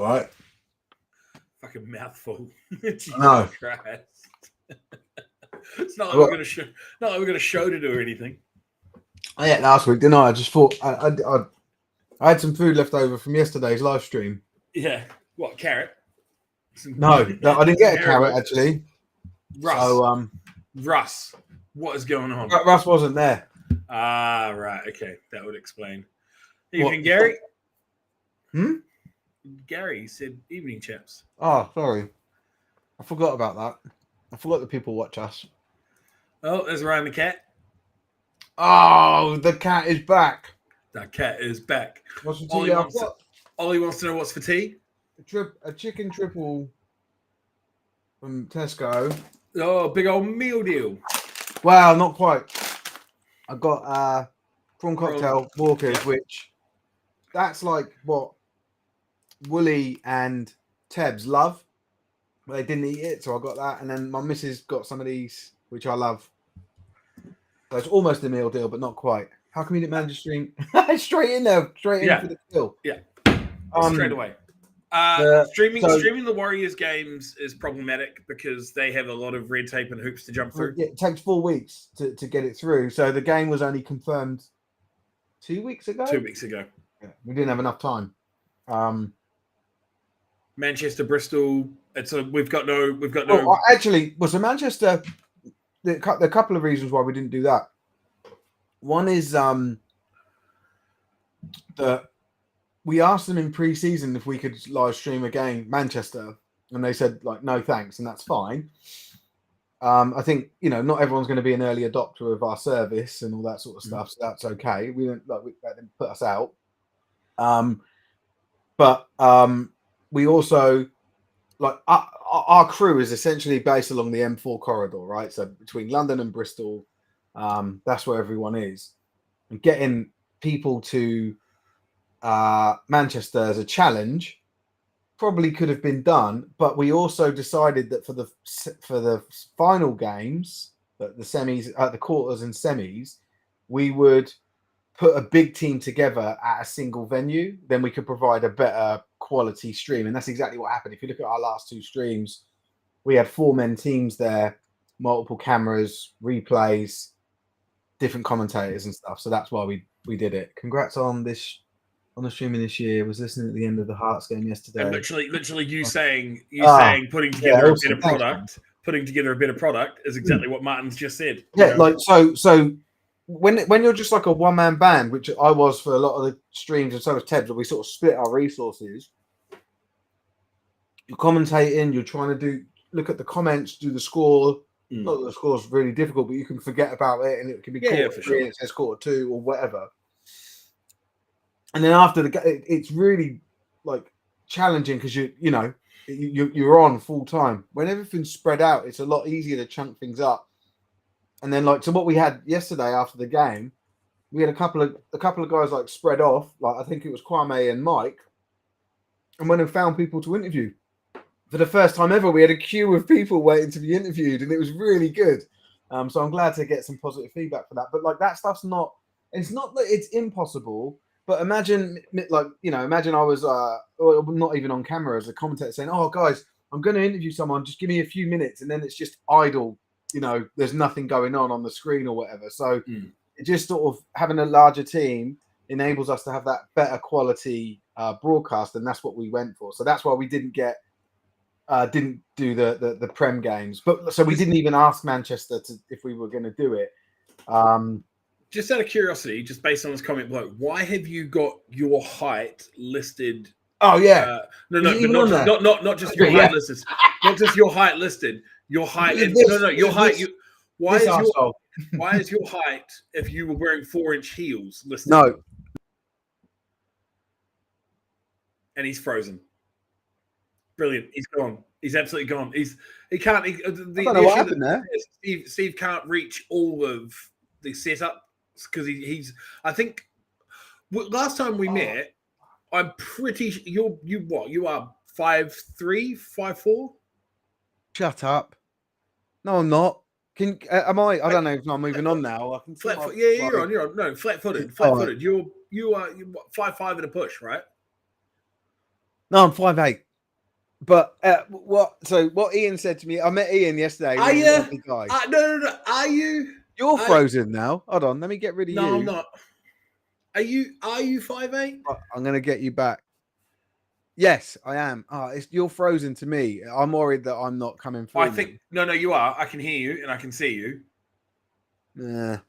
right? Fucking mouthful. Jesus No. Christ. It's not like Well, we're gonna show. Not like we're gonna show to do or anything. I ate last week, didn't I? I just thought I had some food left over from yesterday's live stream. Yeah. What carrot? No, I didn't get a carrot actually. Russ. So Russ, what is going on? Russ wasn't there. Ah, right. Okay, that would explain. What? Evening, Gary. Hmm? Gary said evening, chaps. Oh, sorry. I forgot about that. I forgot that people watch us. Oh, there's Ryan the cat. Oh, the cat is back. The cat is back. What's for tea? Ollie wants to know what's for tea. A chicken triple from Tesco. Oh, big old meal deal. Well, not quite. I got prawn cocktail Walkers, which that's like what Wooly and Tebs love. But they didn't eat it, so I got that. And then my missus got some of these, which I love. So it's almost a meal deal, but not quite. How come you didn't manage to stream? Straight in there, straight in for the kill. Yeah, straight away. Streaming the Warriors games is problematic because they have a lot of red tape and hoops to jump through. It takes 4 weeks to get it through. So the game was only confirmed 2 weeks ago. 2 weeks ago. Yeah, we didn't have enough time. Manchester, Bristol. We've got no. Actually, was Manchester? There are a couple of reasons why we didn't do that. One is that we asked them in pre-season if we could live stream a game Manchester, and they said like no thanks, and that's fine. I think not everyone's going to be an early adopter of our service and all that sort of stuff, so that's okay. We don't that didn't put us out. But we also like our crew is essentially based along the M4 corridor, right? So between London and Bristol, that's where everyone is, and getting people to Manchester as a challenge probably could have been done, but we also decided that for the final games, the semis, the quarters and semis, we would put a big team together at a single venue. Then we could provide a better quality stream, and that's exactly what happened. If you look at our last 2 streams, we had 4-man teams there, multiple cameras, replays, different commentators and stuff. So that's why we did it. Congrats on the streaming this year. Was listening at the end of the Hearts game yesterday. And literally you saying putting together a better product. Putting together a better product is exactly what Martin's just said. Yeah, like so when you're just like a one-man band, which I was for a lot of the streams and so was Tebs, where we sort of split our resources. You're commentating, you're trying to look at the comments, do the score. Not that the score is really difficult, but you can forget about it and it can be quarter 3 and it says quarter 2 or whatever. And then after it's really like challenging because you're on full time. When everything's spread out, it's a lot easier to chunk things up. And then so what we had yesterday after the game, we had a couple of guys like spread off. Like I think it was Kwame and Mike, and went and found people to interview. For the first time ever, we had a queue of people waiting to be interviewed, and it was really good. So I'm glad to get some positive feedback for that. But like that stuff's not. It's not that it's impossible. But imagine I was not even on camera as a commentator saying, "Oh, guys, I'm going to interview someone. Just give me a few minutes," and then it's just idle. There's nothing going on the screen or whatever. So it just sort of having a larger team enables us to have that better quality broadcast, and that's what we went for. So that's why we didn't do the Prem games. But so we didn't even ask Manchester if we were going to do it. Just out of curiosity, just based on this comment bloke, why have you got your height listed? Oh yeah, not just your height listed, not just your height listed. Your height, your height. Why is your height if you were wearing 4-inch heels listed? No, and he's frozen. Brilliant. He's gone. He's absolutely gone. He can't. I don't know what happened there. Steve can't reach all of the setup because he's. I think last time we met, I'm pretty. You are 5'3", 5'4". Shut up. No, I'm not. Am I? I don't know if I'm moving on now. I can you're on. No, flat-footed. Flat-footed. You are 5'5" at a push, right? No, I'm 5'8". But what Ian said to me, I met Ian yesterday. Are Really you? lovely guy. No. Are you? You're frozen now. Hold on, let me get rid of you. No, I'm not. Are you 5'8"? I'm going to get you back. Yes, I am. You're frozen to me. I'm worried that I'm not coming through. I think no, you are. I can hear you and I can see you.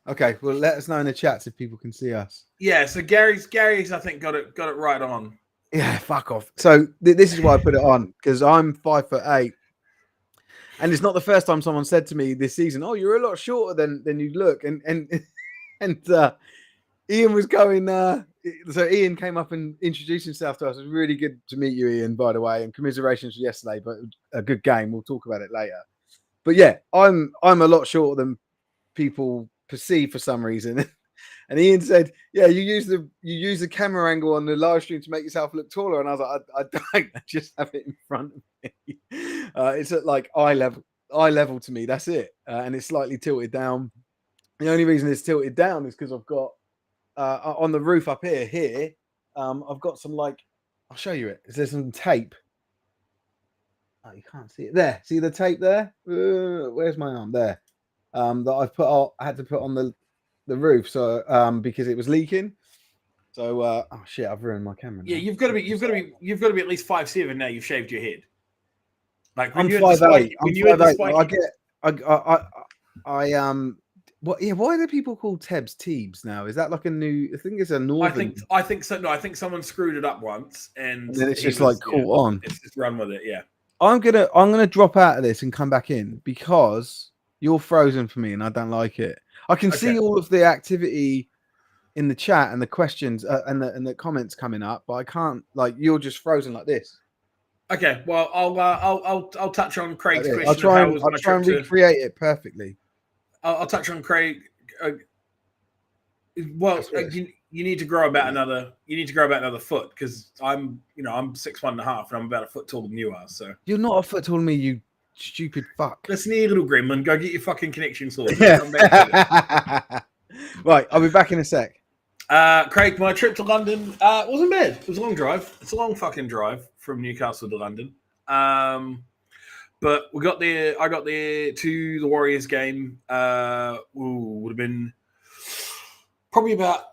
Okay. Well, let us know in the chats if people can see us. Yeah. So Gary's I think got it right on. Yeah, fuck off. So this is why I put it on, because I'm 5'8", and it's not the first time someone said to me this season, "Oh, you're a lot shorter than you look." And Ian was going. So Ian came up and introduced himself to us. It was really good to meet you, Ian, by the way, and commiserations for yesterday. But a good game. We'll talk about it later. But yeah, I'm a lot shorter than people perceive for some reason. And Ian said, "Yeah, you use the camera angle on the live stream to make yourself look taller." And I was like, "I don't. I just have it in front of me. It's at like eye level to me. That's it. And it's slightly tilted down. The only reason it's tilted down is because I've got on the roof up here. I've got some I'll show you it. There's some tape. Oh, you can't see it there. See the tape there? Where's my arm there? That I had to put on the roof, so because it was leaking. So oh shit, I've ruined my camera now. Yeah, you've got to be at least 5'7" now. You've shaved your head. Like when I'm you 5'8". What? Yeah. Why do people call Tebs Teebs now? Is that like a new? I think it's a northern. I think so. No, I think someone screwed it up once, and then it's just caught on. It's just run with it. Yeah. I'm gonna drop out of this and come back in because you're frozen for me, and I don't like it. I can see all of the activity in the chat and the questions and the comments coming up, but I can't. You're just frozen like this. Okay, well, I'll touch on Craig's question. I'll try and recreate it perfectly. I'll touch on Craig. You need to grow about another. You need to grow about another foot because I'm 6'1.5" and I'm about a foot taller than you are. So you're not a foot taller than me, you stupid fuck. Listen here, little gremlin. Go get your fucking connection sorted. Yeah. Right, I'll be back in a sec. Craig, my trip to London wasn't bad. It was a long drive. It's a long fucking drive from Newcastle to London. But we got there. I got there to the Warriors game. Would have been probably about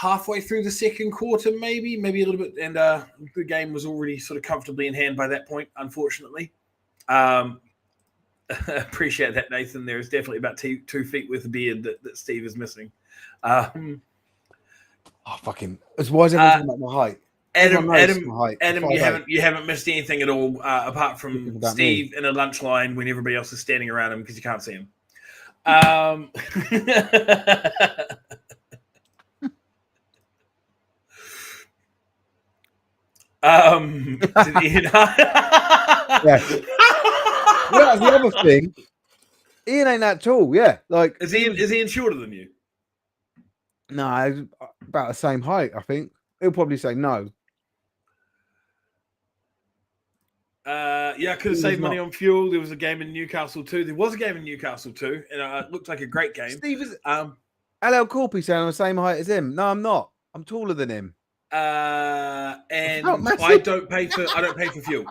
halfway through the second quarter, maybe a little bit. And the game was already sort of comfortably in hand by that point, unfortunately. Appreciate that, Nathan. There is definitely about 2 feet with a beard that Steve is missing. Fucking. Why is everyone talking about my height? Adam, you haven't missed anything at all apart from Steve in a lunch line when everybody else is standing around him because you can't see him. Yeah, the other thing, Ian ain't that tall. Yeah, is Ian shorter than you? No, about the same height. I think he'll probably say no. Yeah, I could have saved money on fuel. There was a game in Newcastle too. And it looked like a great game. Steve is LL Corpy saying I'm the same height as him. No, I'm not. I'm taller than him. And I don't pay for fuel.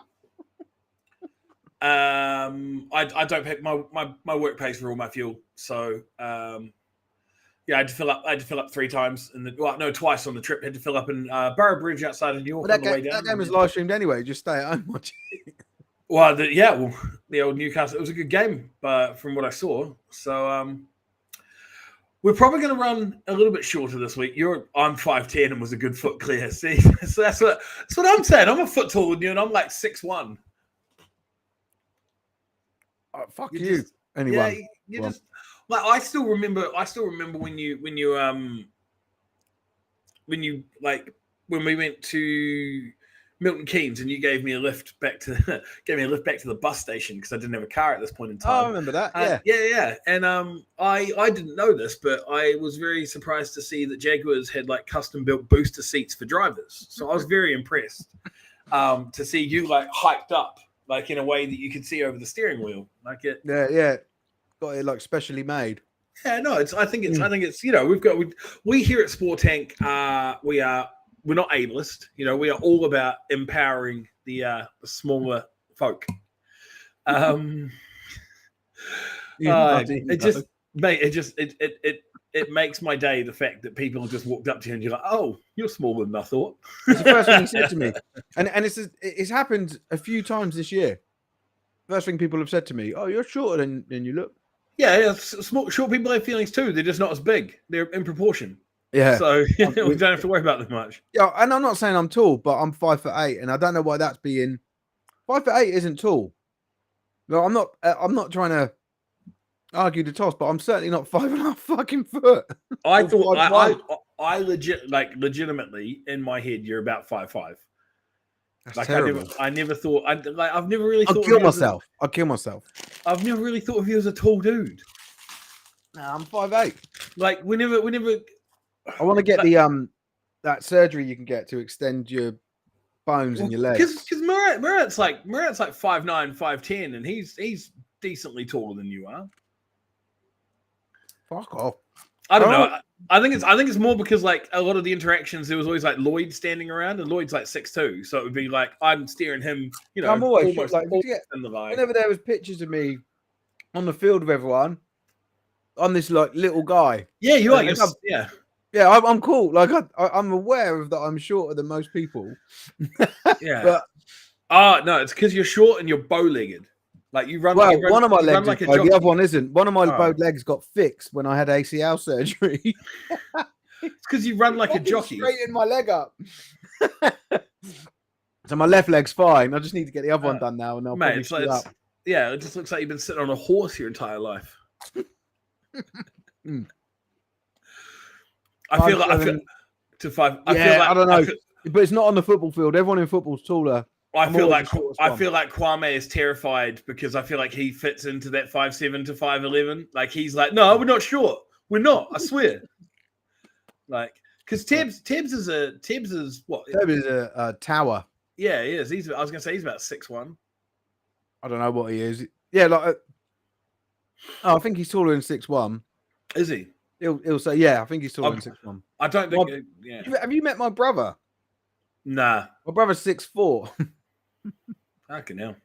I don't pay my work pays for all my fuel. So yeah, I had to fill up 3 times twice on the trip. Had to fill up in Borough Bridge outside of New York on the way down. That game was live streamed anyway. Just stay at home watch it. Well, the old Newcastle. It was a good game, but from what I saw, so we're probably going to run a little bit shorter this week. I'm 5'10" and was a good foot clear. See, so that's what I'm saying. I'm a foot taller than you, and I'm like 6'1". Fuck you. Anyway, yeah, just like I still remember when we went to Milton Keynes and you gave me a lift back to the bus station because I didn't have a car at this point in time. Oh, I remember that. Yeah. And I didn't know this, but I was very surprised to see that Jaguars had like custom built booster seats for drivers. So I was very impressed to see you like hiked up like in a way that you could see over the steering wheel, like it. Yeah. Got it like specially made. Yeah, no, I think it's we here at Sport Tank we are we're not ableist. You know, we are all about empowering the smaller folk. It just, mate, it makes my day, the fact that people just walked up to you and you're like, oh, you're smaller than I thought. It's the first thing he said to me, and it's happened a few times this year. First thing people have said to me, oh, you're shorter than you look. Yeah, short people have feelings too. They're just not as big. They're in proportion. Yeah. So we don't have to worry about them much. Yeah, and I'm not saying I'm tall, but I'm 5'8", and I don't know why that's being 5'8" isn't tall. No, I'm not trying to argue the toss, but I'm certainly not 5.5 fucking foot. I thought I legitimately in my head you're about 5'5". That's like terrible. I never thought I've never really thought I'll kill myself. I've never really thought of you as a tall dude. Nah, I'm 5'8". Like we never I want to get the that surgery you can get to extend your bones in your legs. Because Murat's like 5'9", 5'10", and he's decently taller than you are. Fuck off. I don't know. I think it's more because like a lot of the interactions there was always like Lloyd standing around, and Lloyd's like 6'2", so it would be like I'm steering him. You know, I'm always almost like in the line. Whenever there was pictures of me on the field with everyone, I'm this like little guy. Yeah, you are. Yeah. Yeah, I'm cool. Like I'm aware of that. I'm shorter than most people. Yeah. But no, it's because you're short and you're bow-legged. Like you run. Well, one of my legs, like the other one isn't. One of my bowed legs got fixed when I had ACL surgery. It's because you run like a jockey. Straighten my leg up. So my left leg's fine. I just need to get the other one done now, and I'll probably shoot up. Yeah, it just looks like you've been sitting on a horse your entire life. I feel like I don't know, but it's not on the football field. Everyone in football's taller. I feel like Kwame is terrified because I feel like he fits into that 5'7" to 5'11". Like he's like, no, we're not short. We're not. I swear. Like, because Tibbs is what? Tibbs is a tower. Yeah, he is. I was gonna say he's about 6'1". I don't know what he is. Yeah, like I think he's taller than 6'1". Is he? He'll say, yeah, I think he's taller than 6'1". I don't think. Yeah. Have you met my brother? Nah. My brother's 6'4". Fucking hell.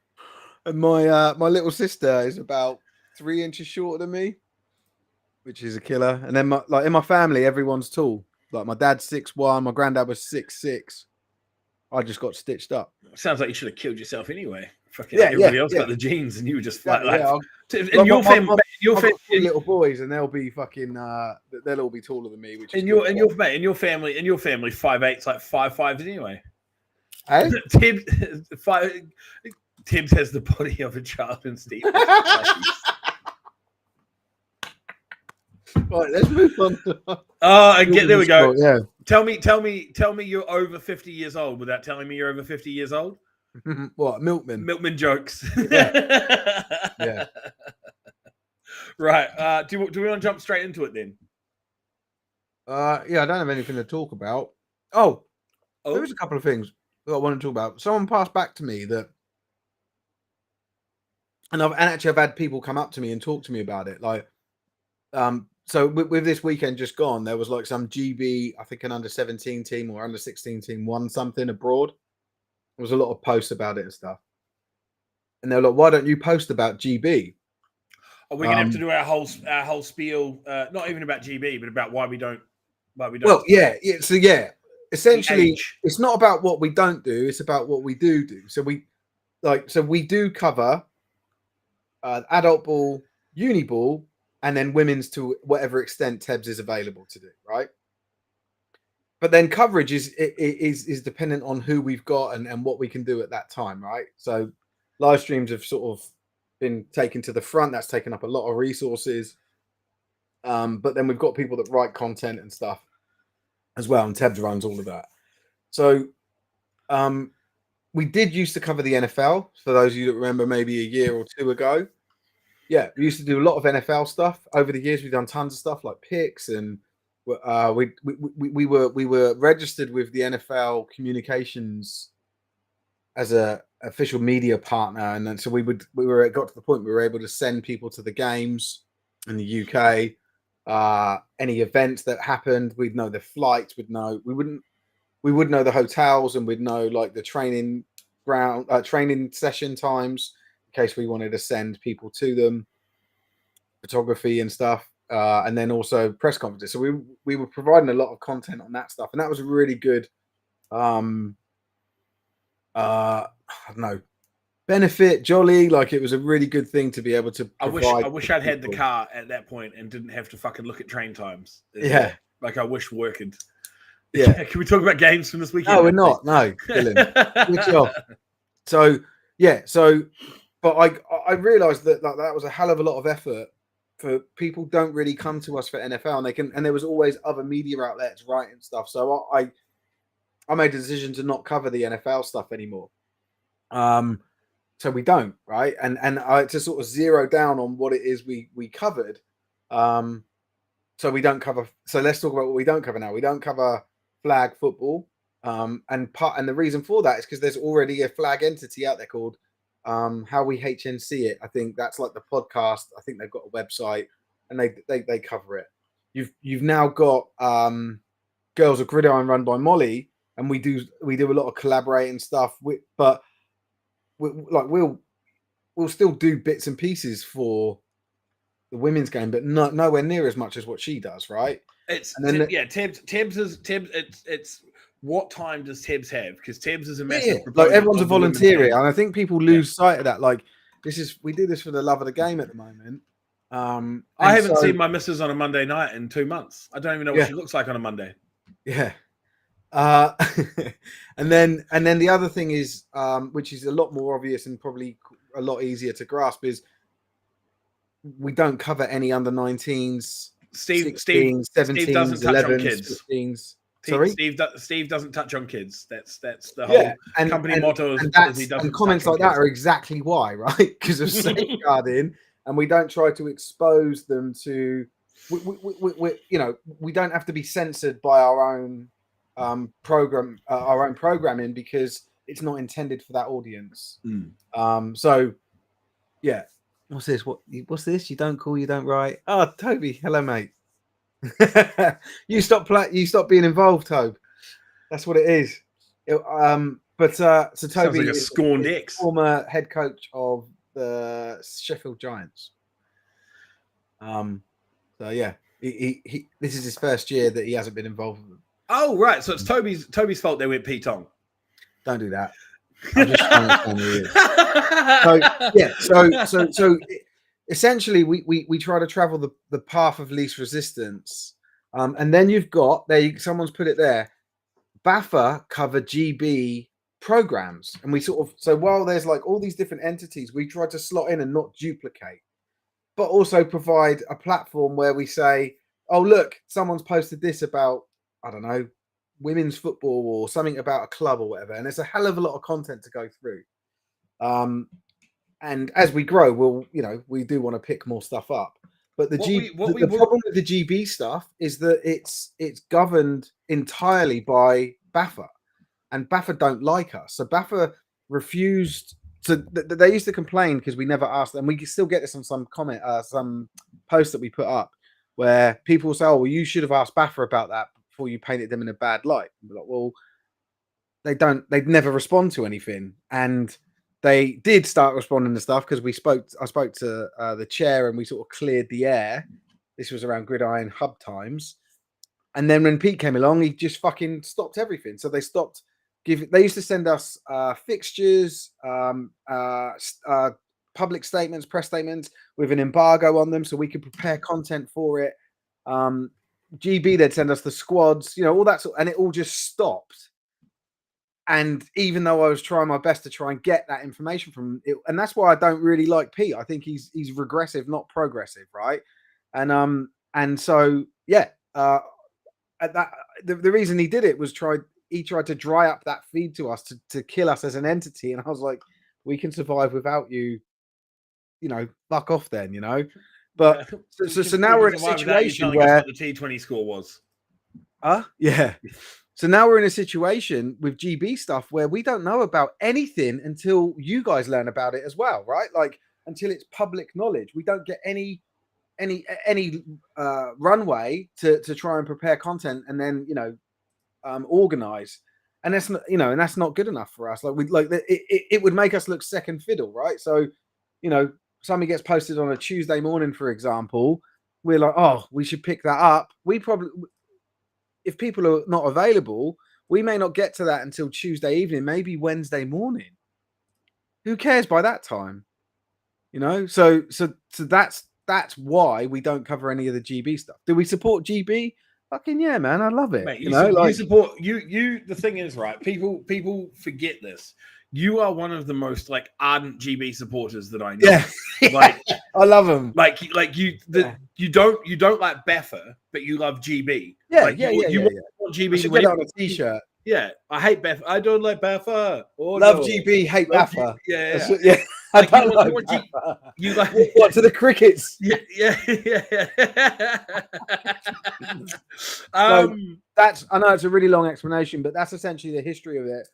And my little sister is about 3 inches shorter than me, which is a killer. And then in my family, everyone's tall. Like my dad's 6'1", my granddad was 6'6". I just got stitched up. Sounds like you should have killed yourself anyway. Fucking everybody else got the genes, and you were just like. And your family, little boys, and they'll be fucking. They'll all be taller than me. Which your family, 5'8", like 5'5" anyway. Hey? Tibbs has the body of a child in Steve. Right, let's move on. There we go. Yeah. Tell me you're over 50 years old without telling me you're over 50 years old. What, Milkman? Milkman jokes. Yeah. Right. Do we want to jump straight into it then? Yeah, I don't have anything to talk about. Oh, there was a couple of things that I want to talk about. Someone passed back to me that, and I've had people come up to me and talk to me about it. Like, so with this weekend just gone, there was like some GB, I think an under-17 team or under-16 team won something abroad. There was a lot of posts about it and stuff. And they were like, why don't you post about GB? Are we gonna have to do our whole spiel? Not even about GB, but about why we don't. Well, yeah. So yeah, essentially, it's not about what we don't do; it's about what we do. So we do cover adult ball, uni ball, and then women's to whatever extent Tebs is available to do. Right. But then coverage is dependent on who we've got and what we can do at that time. Right. So live streams have sort of been taken to the front. That's taken up a lot of resources. But then we've got people that write content and stuff as well, and Tebs runs all of that. So we did used to cover the NFL, for those of you that remember maybe a year or two ago. Yeah, we used to do a lot of NFL stuff. Over the years, we've done tons of stuff like picks, and we were registered with the NFL communications as a official media partner, and then so got to the point we were able to send people to the games in the UK. Any events that happened, we'd know the flights. We wouldn't we would know the hotels and we'd know like the training ground, training session times in case we wanted to send people to them, photography and stuff, and then also press conferences. So we were providing a lot of content on that stuff, and that was a really good, I don't know, benefit, jolly. Like it was a really good thing to be able to provide. I wish I'd had the car at that point and didn't have to fucking look at train times. Yeah. Like I wish work had. Yeah. Can we talk about games from this weekend? No, we're not. No, Dylan. Switch off. So yeah, but I realised that that was a hell of a lot of effort for people. Don't really come to us for NFL, and there was always other media outlets writing stuff. So I made a decision to not cover the NFL stuff anymore. So we don't, right? And I to sort of zero down on what it is we covered. So we don't cover. So let's talk about what we don't cover now. We don't cover flag football. And the reason for that is because there's already a flag entity out there called How We HNC It. I think that's like the podcast. I think they've got a website and they cover it. You've now got Girls of Gridiron run by Molly, and we do a lot of collaborating stuff. But we'll still do bits and pieces for the women's game, but nowhere near as much as what she does, right? It's what time does Tibbs have? Because Tibbs is a massive like everyone's a volunteer, and I think people lose sight of that. Like we do this for the love of the game at the moment. I haven't seen my missus on a Monday night in 2 months. I don't even know what she looks like on a Monday. Yeah. And then the other thing is, which is a lot more obvious and probably a lot easier to grasp, is we don't cover any under 19s, Steve 16s, 17s, doesn't touch 11s, on kids. 15s. Sorry? Steve doesn't touch on kids. That's the whole company motto. And comments like that are exactly why, right? Because of safeguarding, and we don't try to expose them to. We don't have to be censored by our own programming because it's not intended for that audience. So yeah. What's this? What's this? You don't call, you don't write. Oh, Toby, hello, mate. You stop being involved, Toby. That's what it is. So Toby like a scorned ex, former head coach of the Sheffield Giants. So yeah, he this is his first year that he hasn't been involved with them. Oh right, so it's Toby's fault they went Pete Tong. Don't do that. I'm just trying to understand who he is. So essentially we try to travel the path of least resistance, and then you've got someone's put it there. BAFA cover GB programs, and we so while there's like all these different entities, we try to slot in and not duplicate, but also provide a platform where we say, oh look, someone's posted this about, I don't know, women's football or something about a club or whatever, and it's a hell of a lot of content to go through. And as we grow, we do want to pick more stuff up. But the problem with the GB stuff is that it's governed entirely by BAFA, and BAFA don't like us. So BAFA refused. So they used to complain because we never asked them. We can still get this on some comment, some post that we put up, where people say, "Oh, well, you should have asked BAFA about that before you painted them in a bad light." And we're like, well, they don't. They'd never respond to anything, and they did start responding to stuff because I spoke to the chair and we sort of cleared the air. This was around Gridiron Hub times. And then when Pete came along, he just fucking stopped everything. So they stopped they used to send us fixtures, public statements, press statements with an embargo on them so we could prepare content for it. GB, they'd send us the squads, all that sort, and it all just stopped. And even though I was trying my best to try and get that information from it, and that's why I don't really like Pete. I think he's regressive, not progressive, right? And so yeah, the reason he did it was he tried to dry up that feed to us to kill us as an entity, and I was like, we can survive without you, fuck off then, But so now we're in a situation where what the T20 score was. Yeah. So now we're in a situation with GB stuff where we don't know about anything until you guys learn about it as well, right? Like until it's public knowledge, we don't get any runway to try and prepare content and then organize. and that's not, and that's not good enough for us. Like it would make us look second fiddle, right? So, something gets posted on a Tuesday morning, for example, we're like, oh, we should pick that up. We probably, if people are not available, we may not get to that until Tuesday evening, maybe Wednesday morning. Who cares by that time? So that's why we don't cover any of the GB stuff. Do we support GB? Fucking yeah, man, I love it. Mate, you support you. The thing is, right? People forget this. You are one of the most like ardent GB supporters that I know. Yeah, like I love them. Like you don't like Beffa, but you love GB. Yeah, like, you want GB. I should get that on a t-shirt. Yeah, I hate Beffa. I don't like Beffa. Oh, love no. GB, hate Beffa. Yeah. Like, I don't like Beffa. You like what to the crickets? Yeah. That's, I know it's a really long explanation, but that's essentially the history of it.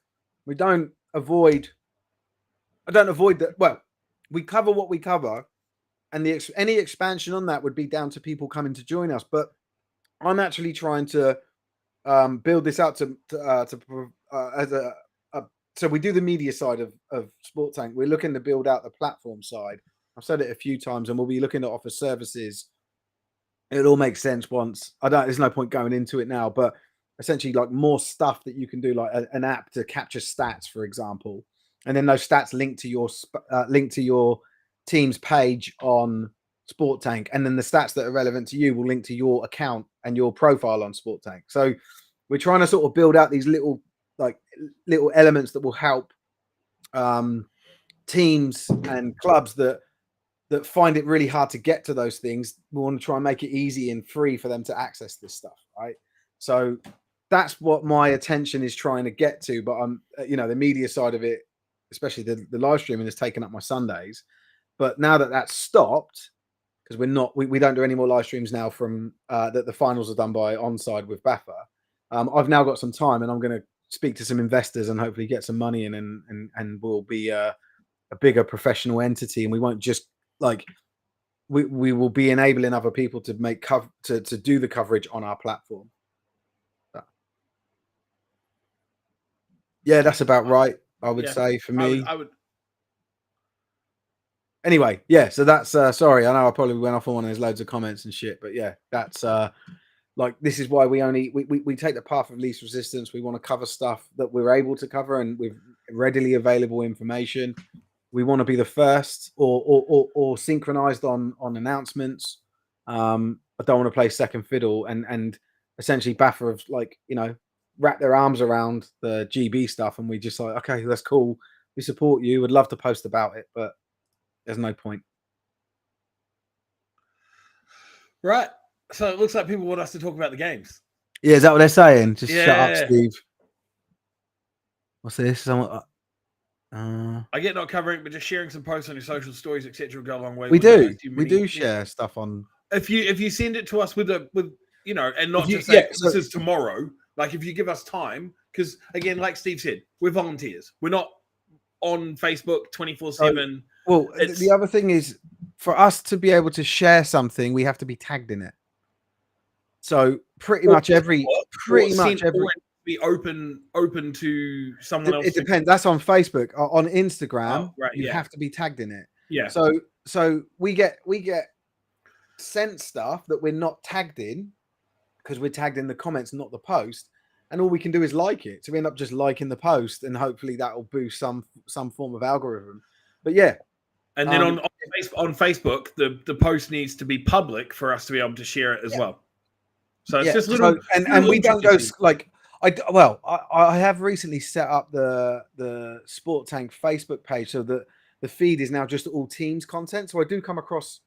I don't avoid that. Well, we cover what we cover, and any expansion on that would be down to people coming to join us. But I'm actually trying to build this out so we do the media side of Sport Tank. We're looking to build out the platform side. I've said it a few times, and we'll be looking to offer services. It all makes sense once. There's no point going into it now, but essentially like more stuff that you can do, like an app to capture stats, for example, and then those stats link to your team's page on Sport Tank, and then the stats that are relevant to you will link to your account and your profile on Sport Tank. So we're trying to sort of build out these little elements that will help teams and clubs that find it really hard to get to those things. We want to try and make it easy and free for them to access this stuff, right? So that's what my attention is trying to get to. But I'm, the media side of it, especially the live streaming, has taken up my Sundays. But now that that's stopped, because we don't do any more live streams now from that the finals are done by Onside with Baffa. I've now got some time, and I'm going to speak to some investors and hopefully get some money in, and we'll be a bigger professional entity, and we won't just we will be enabling other people to make to do the coverage on our platform. Yeah, that's about right. I would say for me. I would. Anyway, yeah. So that's sorry. I know I probably went off on one of those loads of comments and shit, but yeah, that's this is why we take the path of least resistance. We want to cover stuff that we're able to cover and with readily available information. We want to be the first or synchronized on announcements. I don't want to play second fiddle and essentially Baffa have wrap their arms around the GB stuff, and we just okay, that's cool. We support you. Would love to post about it, but there's no point. Right. So it looks like people want us to talk about the games. Yeah, is that what they're saying? Just shut up, Steve. What's this? I get not covering, but just sharing some posts on your social stories, etc., go a long way. We do share stuff on. If you send it to us with and not just say this is tomorrow. Like if you give us time, because again, like Steve said, we're volunteers. We're not on Facebook 24/7. Well, the other thing is, for us to be able to share something, we have to be tagged in it. So pretty much every be open to someone else. It depends. That's on Facebook. On Instagram, you have to be tagged in it. Yeah. So we get sent stuff that we're not tagged in because we're tagged in the comments, not the post, and all we can do is like it. So we end up just liking the post, and hopefully that will boost some form of algorithm. But yeah. And then on Facebook, the post needs to be public for us to be able to share it as well. So it's just little, and we don't go like. I have recently set up the Sport Tank Facebook page so that the feed is now just all teams content. So I do come across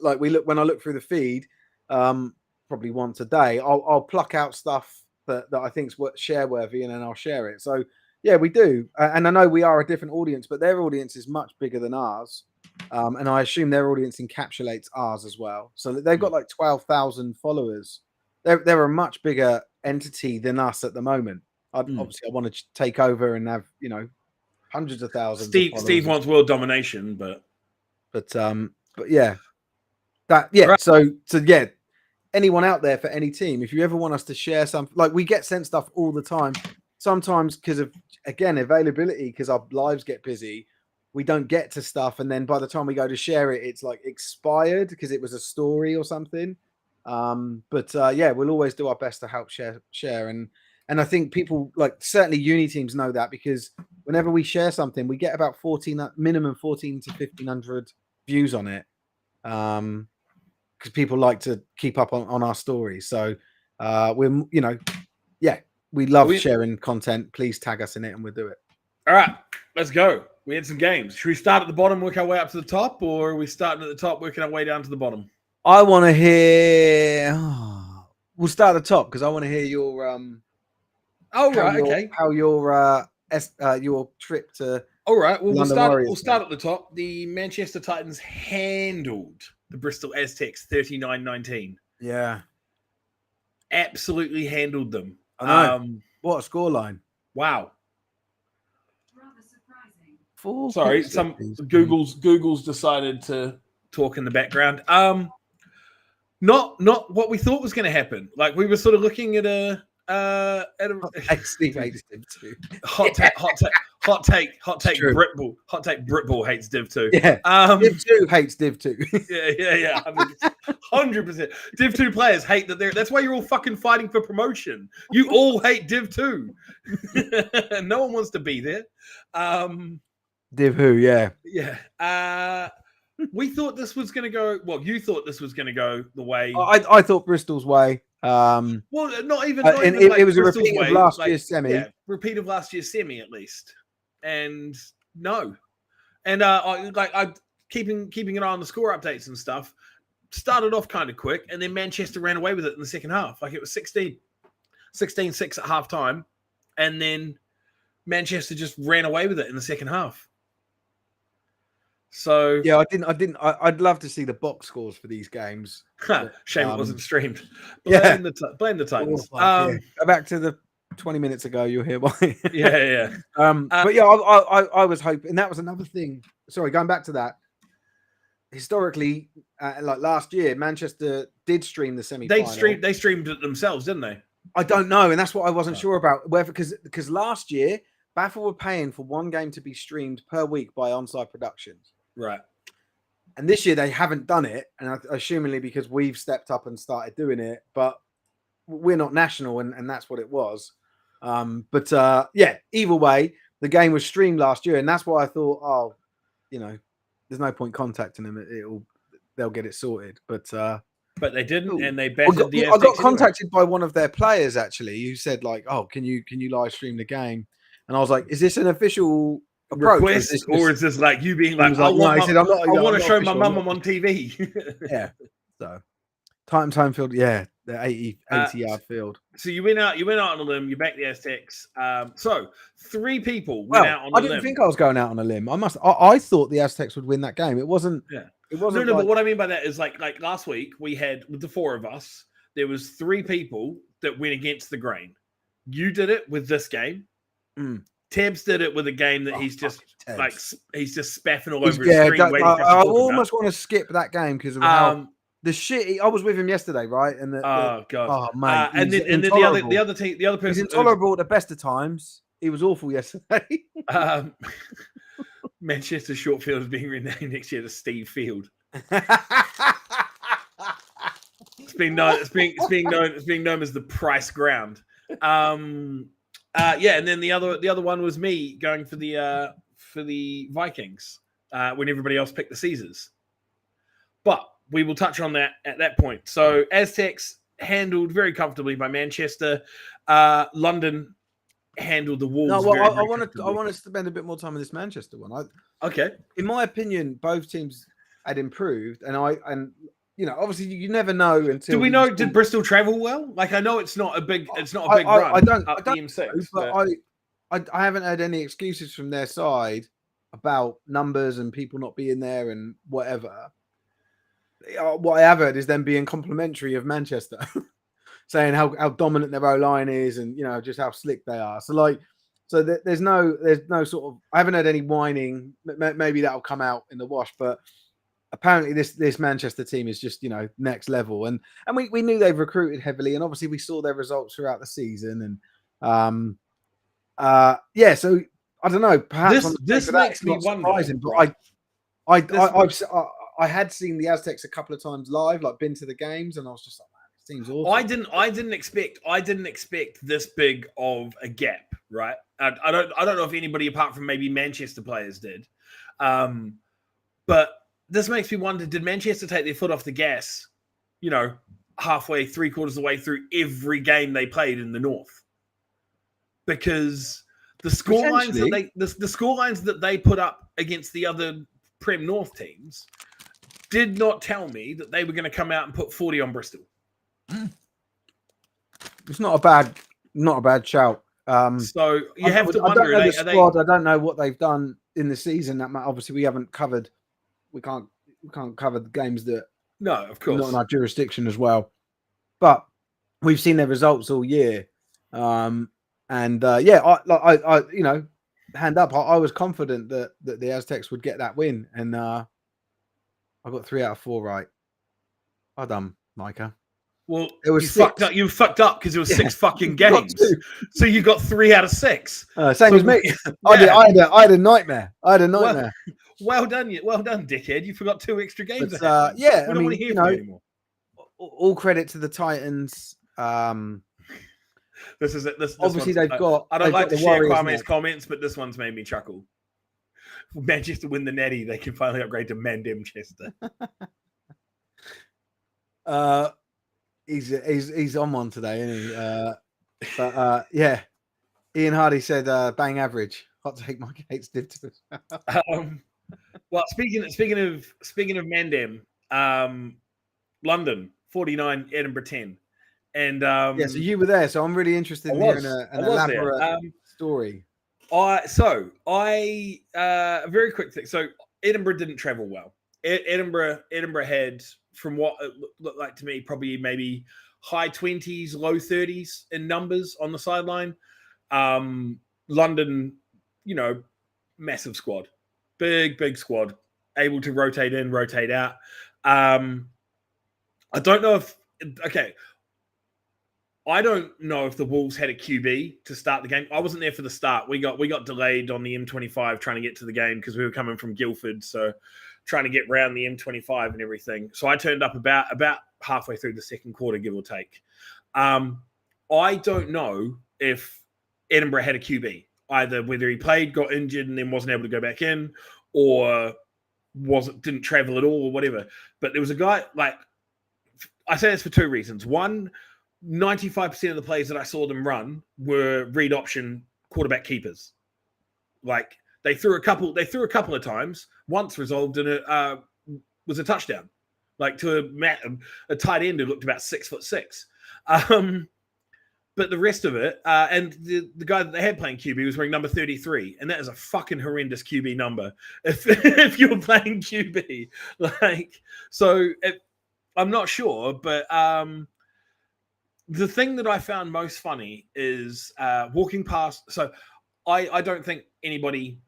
when I look through the feed, probably once a day, I'll pluck out stuff that I think's share worthy, and then I'll share it. So yeah, we do, and I know we are a different audience, but their audience is much bigger than ours, and I assume their audience encapsulates ours as well. So they've got like 12,000 followers. They're a much bigger entity than us at the moment. Obviously, I want to take over and have hundreds of thousands. Steve wants world domination, but yeah, right. So yeah, anyone out there for any team, if you ever want us to share something, we get sent stuff all the time. sometimes because of, again, availability, because our lives get busy, we don't get to stuff, and then by the time we go to share it, it's like expired because it was a story or something. But yeah, we'll always do our best to help share, and I think people, like, certainly uni teams know that, because whenever we share something, we get about 14 to 1500 views on it, because people like to keep up on our stories. So we're, yeah, we love sharing content. Please tag us in it and we'll do it. All right, let's go. We had some games. Should we start at the bottom, work our way up to the top, or are we starting at the top, working our way down to the bottom? I want to hear. We'll start at the top because I want to hear your. Okay. How your trip to. All right. Well, London we'll start at the top. The Manchester Titans handled the Bristol Aztecs 39-19. Yeah. Absolutely handled them. I know. What a scoreline! Wow. Rather surprising. Sorry, some Google's decided to talk in the background. Not what we thought was going to happen. Like, we were sort of looking at a Steve hates Div 2. Hot take. Hot take. Britball hates Div 2. Yeah. Div 2 hates Div 2. Yeah. 100%. Div 2 players hate that. That's why you're all fucking fighting for promotion. You all hate Div 2. No one wants to be there. Div who? Yeah. Yeah. We thought this was going to go. Well, you thought this was going to go the way. I thought Bristol's way. Well, not even. It was a repeat of last year's semi. Yeah, repeat of last year's semi at least. And no, and I keeping an eye on the score updates and stuff. Started off kind of quick, and then Manchester ran away with it in the second half. Like, it was 16-6 at half time, and then Manchester just ran away with it in the second half. So yeah, I'd love to see the box scores for these games. Shame it wasn't streamed. Blame the Titans. Go back to the 20 minutes ago. You'll hear why. yeah. But yeah, I was hoping, and that was another thing. Sorry, going back to that. Historically, like last year, Manchester did stream the semi-final. They streamed it themselves, didn't they? I don't know, and that's what I wasn't sure about. Whether because last year, Baffle were paying for one game to be streamed per week by Onside Productions. Right. And this year they haven't done it, and assumingly because we've stepped up and started doing it, but we're not national, and that's what it was. But yeah, either way, the game was streamed last year, and that's why I thought, there's no point contacting them. They'll get it sorted. But they didn't, and they battered the I got contacted by one of their players actually, who said like, "Oh, can you live stream the game?" And I was like, "Is this an official approach, request, or is this like you being like, I want to show my mum I'm on TV?" Yeah. So Titans home field, yeah, the 80 yard field. So you went out on a limb. You backed the Aztecs. So 3 people went out on a limb. I didn't think I was going out on a limb. I thought the Aztecs would win that game. It wasn't. Yeah. It wasn't. No. But what I mean by that is like last week we had, with the 4 of us, there was 3 people that went against the grain. You did it with this game. Tebs did it with a game that he's just spaffing all over his screen. I almost want to skip that game because of how the shit. I was with him yesterday, right? And God, oh man, and then the other person, he's intolerable at the best of times. He was awful yesterday. Manchester Short Field is being renamed next year to Steve Field. It's being known as the Price Ground. Yeah, and then the other one was me going for the Vikings when everybody else picked the Caesars. But we will touch on that at that point. So Aztecs handled very comfortably by Manchester. London handled the Wolves. No, well, I want to spend a bit more time on this Manchester one. Okay. In my opinion, both teams had improved, and obviously you never know until. Do we know? Did Bristol travel well? Like, I know it's not a big run. I don't know, but I haven't heard any excuses from their side about numbers and people not being there and whatever. What I have heard is them being complimentary of Manchester, saying how dominant their O-line is and just how slick they are. So there's no sort of. I haven't heard any whining. Maybe that'll come out in the wash, but. Apparently, this Manchester team is just next level, and we knew they've recruited heavily, and obviously we saw their results throughout the season, and Yeah, so I don't know. Perhaps This- on the this face of that, makes it's me not wonder, surprising, but right? I had seen the Aztecs a couple of times live, like been to the games, and I was just like, man, it seems awesome. I didn't expect this big of a gap, right? I don't know if anybody apart from maybe Manchester players did, but this makes me wonder: did Manchester take their foot off the gas? You know, halfway, 3/4 of the way through every game they played in the North, because the scorelines that the scorelines that they put up against the other Prem North teams did not tell me that they were going to come out and put 40 on Bristol. It's not a bad shout. So you have to I wonder: don't know are the they, squad. I don't know what they've done in the season. That obviously we haven't covered. We can't cover the games that no, of are not course. in our jurisdiction as well. But we've seen their results all year. Yeah, I you know, hand up. I was confident that the Aztecs would get that win, and I got 3 out of 4 right. Well done, Micah. Well, It was you 6. fucked up. You fucked up because it was 6 fucking You got games. 2. So you got 3 out of 6. Same So- as me. Yeah. I had a nightmare. Well done, dickhead. You forgot 2 extra games. But, ahead. yeah, we I don't want mean, to hear you from know, you anymore. all credit to the Titans. This is it. This Obviously, one's- they've got. I don't they've like got to the share Warriors Kwame's next. comments, but this one's made me chuckle. If Manchester win the Natty, they can finally upgrade to Mandem Chester. He's on one today, isn't he? But yeah, Ian Hardy said bang average. Hot take, Mike Gates did to us. Well, speaking of Mandem, London 49, Edinburgh 10, and Yeah, so you were there, so I'm really interested in hearing an I was there. elaborate story. Very quick thing. So Edinburgh didn't travel well. Edinburgh had, from what it looked like to me, probably maybe high 20s, low 30s in numbers on the sideline. London, you know, massive squad, big squad, able to rotate in, rotate out. I don't know if the Wolves had a QB to start the game. I wasn't there for the start. We got delayed on the M25 trying to get to the game because we were coming from Guildford, so trying to get round the M25 and everything. So I turned up about halfway through the second quarter, give or take. I don't know if Edinburgh had a QB, either whether he played, got injured, and then wasn't able to go back in, or didn't travel at all, or whatever. But there was a guy, like, I say this for 2 reasons. One, 95% of the plays that I saw them run were read option quarterback keepers. Like, they threw a couple of times. Once resolved, and it was a touchdown, like to a tight end who looked about 6'6". But the rest of it, and the guy that they had playing QB was wearing number 33, and that is a fucking horrendous QB number if you're playing QB. Like, so I'm not sure, but the thing that I found most funny is walking past. So I don't think anybody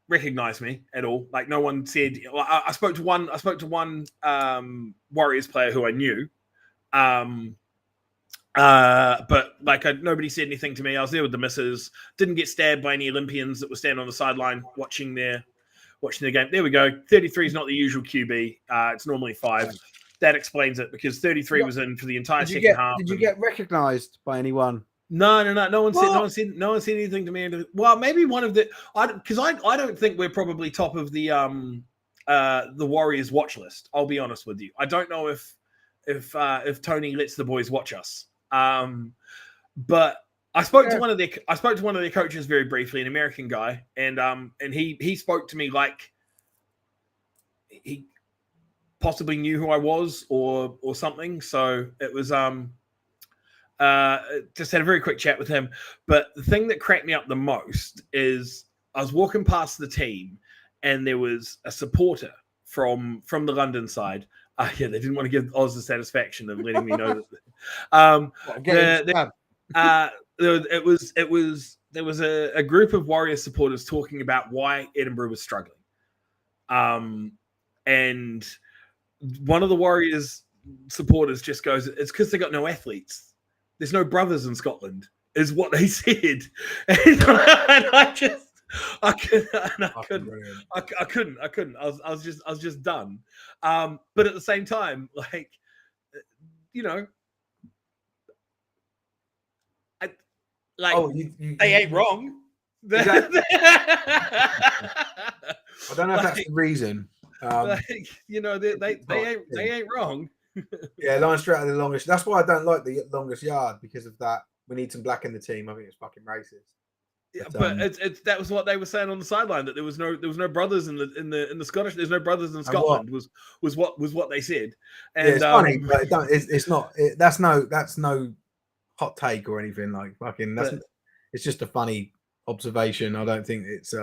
recognized me at all. Like, no one said. Well, I spoke to one Warriors player who I knew. But like, nobody said anything to me. I was there with the missus. Didn't get stabbed by any Olympians that were standing on the sideline watching the game. There we go. 33 is not the usual QB. It's normally 5. That explains it, because 33 was in for the entire second half. Did you get recognized by anyone? No. No one said anything to me. Well, maybe one of the, because I don't think we're probably top of the Warriors watch list. I'll be honest with you. I don't know if Tony lets the boys watch us. But I spoke to one of their coaches very briefly, an American guy, and he spoke to me like he possibly knew who I was or something. So it was just had a very quick chat with him. But the thing that cracked me up the most is I was walking past the team, and there was a supporter from the London side. They didn't want to give Oz the satisfaction of letting me know that. There was a group of Warriors supporters talking about why Edinburgh was struggling, and one of the Warriors supporters just goes, "It's because they got no athletes. There's no brothers in Scotland. is what they said, and I couldn't. I was just done. But at the same time, like, you know, they ain't wrong. Exactly. I don't know if that's the reason. You know, they ain't wrong. Yeah, line straight out of the longest. That's why I don't like the longest yard, because of that. We need some black in the team. I think it's fucking racist. But it's that was what they were saying on the sideline, that there was no brothers in the Scottish. There's no brothers in Scotland. Was what they said. And it's funny, but it's not. That's no hot take or anything, like fucking. It's just a funny observation. I don't think it's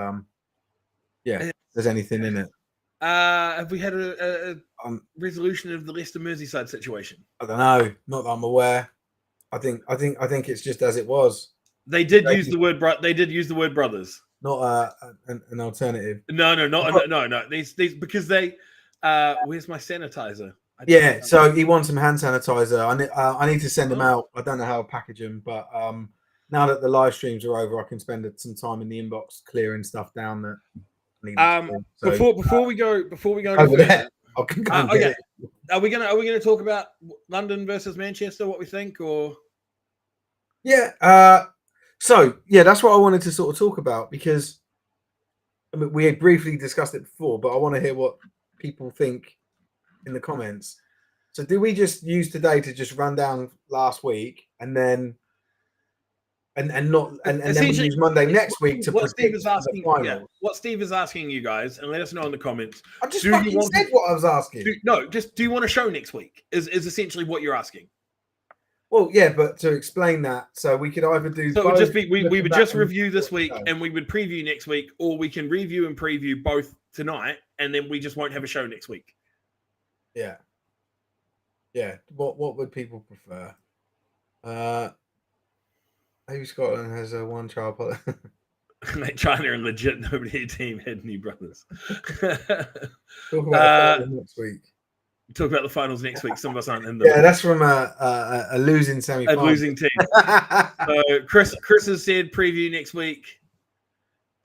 there's anything in it. Have we had a resolution of the Leicester Merseyside situation? I don't know. Not that I'm aware. I think it's just as it was. They did use the word brothers. Not an alternative. No. These because they. Where's my sanitizer? Yeah, so he wants some hand sanitizer. I need to send them out. I don't know how to package them, but now that the live streams are over, I can spend some time in the inbox clearing stuff down that. Before we go over there, okay. Are we gonna talk about London versus Manchester? What we think, or so that's what I wanted to sort of talk about, because I mean, we had briefly discussed it before, but I want to hear what people think in the comments. So, do we just use today to just run down last week and then and then we use Monday next week to what Steve is asking? The finals? Yeah, what Steve is asking you guys, and let us know in the comments. I just fucking said what I was asking. Do you want a show next week? Is essentially what you're asking. Well, yeah, but to explain that, so we could either do. So it would just be we would just review this week, and we would preview next week, or we can review and preview both tonight, and then we just won't have a show next week. Yeah. What would people prefer? Maybe Scotland has a one-child policy. Mate, China and legit nobody in the team had new brothers. Talk about next week. Talk about the finals next week. Some of us aren't in them. Yeah, that's from a losing semi-final. A losing team. So Chris has said preview next week.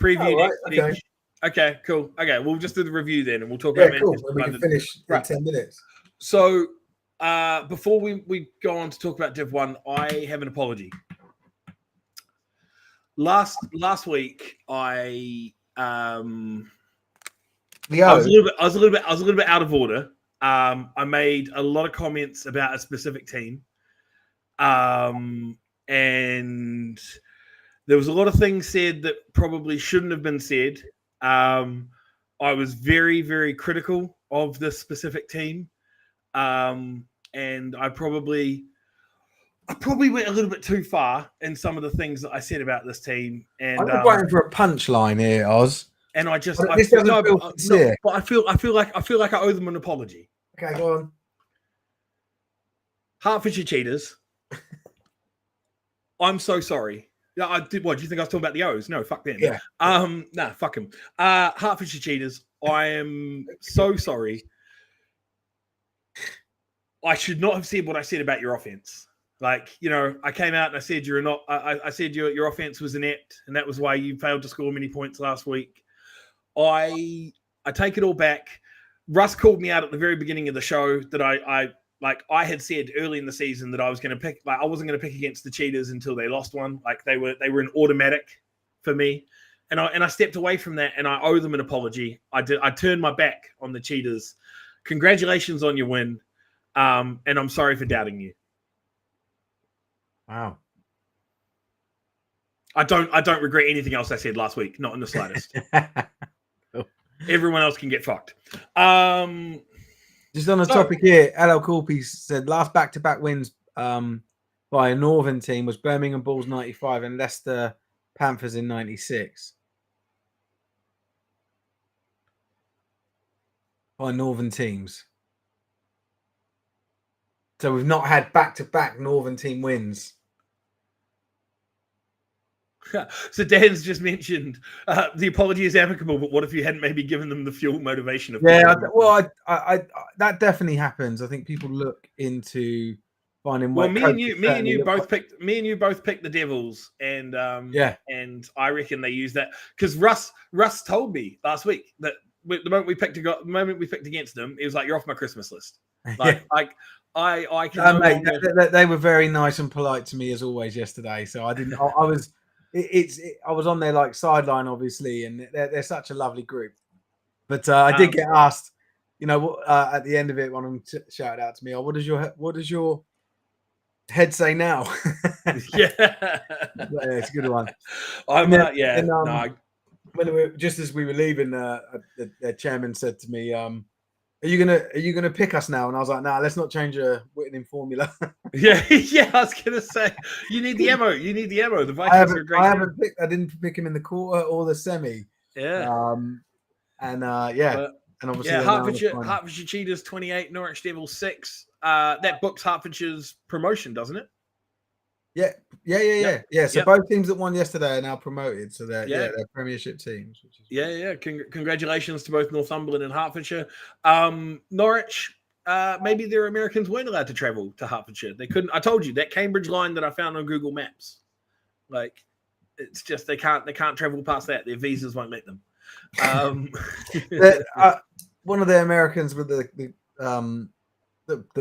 Next week. Okay, cool. Okay, we'll just do the review then, and we'll talk about cool. We can finish in 10 minutes. So before we go on to talk about Div 1, I have an apology. Last week, I was a little bit out of order. I made a lot of comments about a specific team, and there was a lot of things said that probably shouldn't have been said. I was very, very critical of this specific team, and I probably went a little bit too far in some of the things that I said about this team. And I'm waiting for a punchline here, Oz. And I just, but I feel like I owe them an apology. Okay, go on. Hertfordshire Cheetahs. I'm so sorry. Yeah, I did. What do you think I was talking about the O's? No, fuck them. Yeah. Nah, fuck them. Hertfordshire Cheetahs. I am so sorry. I should not have said what I said about your offense. Like, you know, I came out and I said I said your offense was inept, and that was why you failed to score many points last week. I take it all back. Russ called me out at the very beginning of the show that I had said early in the season that I was going to pick. Like, I wasn't going to pick against the Cheetahs until they lost one. Like, they were an automatic for me, and I stepped away from that, and I owe them an apology. I turned my back on the Cheetahs. Congratulations on your win, and I'm sorry for doubting you. Wow. I don't regret anything else I said last week, not in the slightest. Everyone else can get fucked. Just on the topic here, LL Cool Piece said last back-to-back wins by a Northern team was Birmingham Bulls 95 and Leicester Panthers in 96. By Northern teams. So we've not had back-to-back Northern team wins. So Dan's just mentioned the apology is amicable, but what if you hadn't maybe given them the fuel motivation of I that definitely happens. I think people look into finding Well, white me coats and you, that me and certainly you look both like- picked. Me and you both picked the Devils, and Yeah. and I reckon they use that because Russ told me last week that the moment we picked against them, he was like, "You're off my Christmas list." Yeah. Like I can no Mate, longer. they were very nice and polite to me as always yesterday. So I didn't. I was. I was on their like sideline, obviously, and they're such a lovely group. But I did get asked, at the end of it, one of them shouted out to me, "Oh, what does your head say now?" Yeah, it's a good one. I'm And then- yeah. then, No, just as we were leaving, the chairman said to me, "Are you gonna pick us now?" And I was like, "Nah, let's not change a winning formula." yeah, yeah. I was gonna say you need the ammo. You need the ammo. The I Vikings are a great. I didn't pick him in the quarter or the semi. Yeah. And But, and obviously yeah, they're now in the final. Hertfordshire Cheetahs 28, Norwich Devils 6. That books Hertfordshire's promotion, doesn't it? Yeah. So Yep. both teams that won yesterday are now promoted. So they're Premiership teams. Which is Yeah. Congratulations to both Northumberland and Hertfordshire. Norwich, maybe their Americans weren't allowed to travel to Hertfordshire. They couldn't. I told you that Cambridge line that I found on Google Maps. Like, it's just they can't travel past that. Their visas won't let them. One of the Americans with that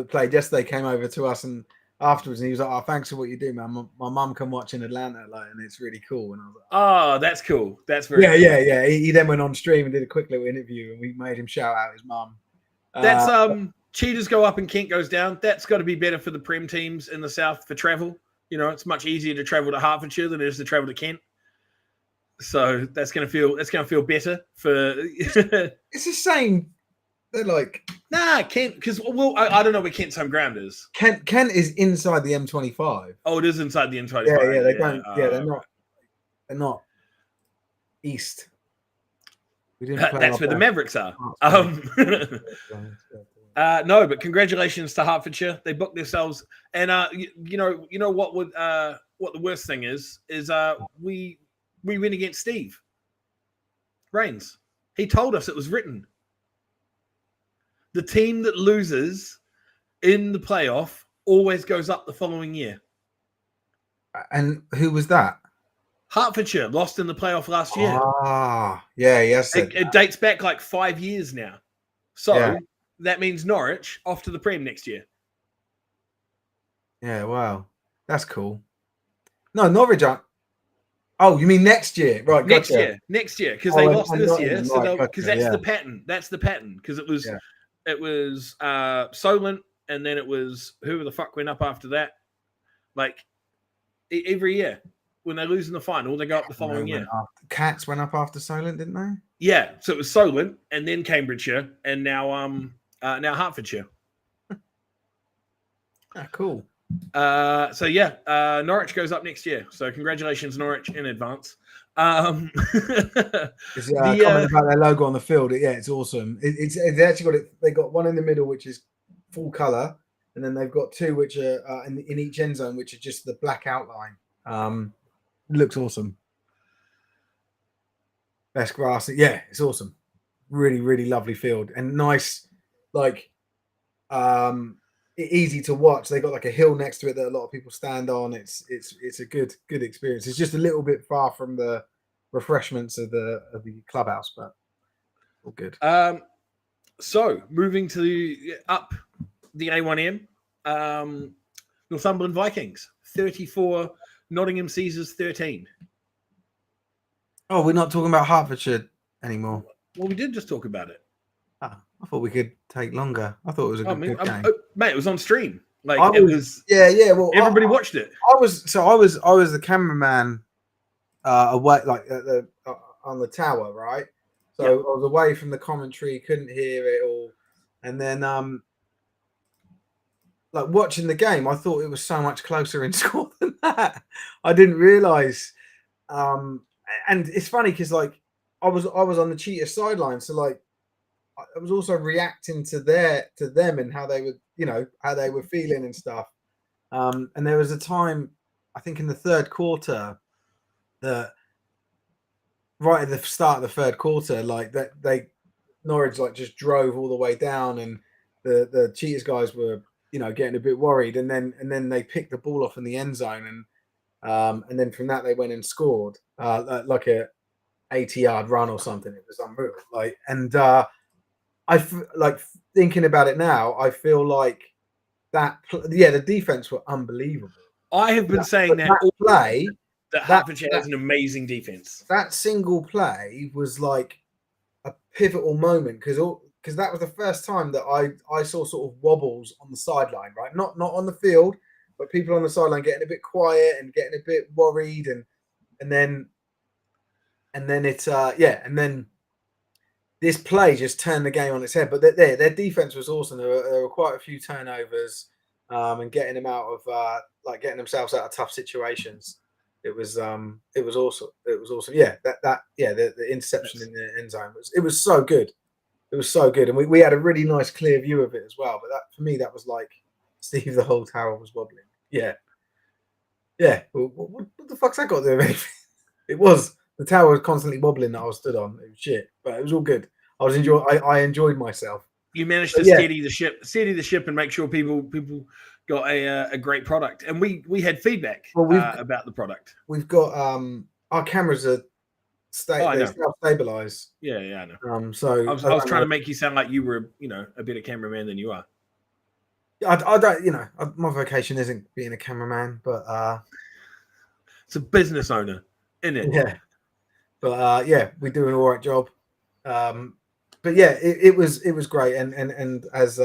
played yesterday came over to us and afterwards, and he was like, "Oh, thanks for what you do, man. My mum can watch in Atlanta, and it's really cool." And I was like, "Oh, that's cool. That's very cool. Yeah. He then went on stream and did a quick little interview, and we made him shout out his mum. That's Cheetahs go up and Kent goes down. That's got to be better for the Prem teams in the South for travel. It's much easier to travel to Hertfordshire than it is to travel to Kent. So that's gonna feel better for. It's the same. They're like Kent, because I don't know where Kent's home ground is. Kent is inside the M25. Oh, it is inside the M25. Yeah, they don't. They're not east. We didn't. That's where the Mavericks are. No, but congratulations to Hertfordshire. They booked themselves, and you know what the worst thing is we win against Steve Rains. He told us it was written. The team that loses in the playoff always goes up the following year. And who was that? Hertfordshire lost in the playoff last year. Yes. It dates back like 5 years now. So that means Norwich off to the Prem next year. Yeah, wow. That's cool. No, Norwich aren't. Oh, you mean next year? Right, gotcha. Next year, because they lost this year. Right, So because that's the pattern. That's the pattern. Because it was Solent, and then it was who the fuck went up after that? Like every year when they lose in the final, they go up the following year. Cats went up after Solent, didn't they? Yeah, so it was Solent, and then Cambridgeshire, and now Hertfordshire. Cool. Norwich goes up next year. So congratulations, Norwich, in advance. Comment about their logo on the field. It's awesome. They actually got it. They got one in the middle, which is full color, and then they've got two which are in each end zone, which are just the black outline. It looks awesome. Best grass. Yeah, it's awesome. Really, really lovely field and nice, like easy to watch. They got like a hill next to it that a lot of people stand on. It's a good experience. It's just a little bit far from the refreshments of the clubhouse, but all good. So moving to the A1M, Northumberland Vikings 34, Nottingham Caesars 13. Oh, we're not talking about Hertfordshire anymore. Well, we did just talk about it. I thought we could take longer. I thought it was a good game. Mate, it was on stream. Like Well, everybody watched it. I was the cameraman away, like on the tower, right? So I was away from the commentary, couldn't hear it all, and then like watching the game, I thought it was so much closer in score than that. I didn't realize, and it's funny because like I was on the Cheetah sideline, so like I was also reacting to them and how they were, how they were feeling and stuff. And there was a time, I think in the third quarter, that right at the start of the third quarter, like that Norwich like just drove all the way down, and the Cheetahs guys were getting a bit worried, and then they picked the ball off in the end zone, and then from that they went and scored like a 80-yard run or something. It was unreal. Like thinking about it now, I feel like the defense were unbelievable. I have been saying that all play that Hertfordshire has an amazing defense. That single play was like a pivotal moment because that was the first time that I saw sort of wobbles on the sideline, right? Not on the field, but people on the sideline getting a bit quiet and getting a bit worried, and then this play just turned the game on its head. But their defense was awesome. There were quite a few turnovers, and getting them out of getting themselves out of tough situations. It was awesome. It was awesome. Yeah, the interception in the end zone was so good. It was so good, and we had a really nice clear view of it as well. But for me, that was like Steve, the whole tower was wobbling. Yeah. Well, what the fuck's that got to do with anything? It was the tower was constantly wobbling that I was stood on. It was shit, but it was all good. I enjoyed myself. You managed to steady the ship, and make sure people got a great product. And we had feedback about the product. We've got our cameras are self-stabilize. Yeah, I know. So I was trying to make you sound like you were, a better cameraman than you are. I don't, my vocation isn't being a cameraman, but it's a business owner, isn't it? Yeah, but we do an all right job. But yeah, it was great, and as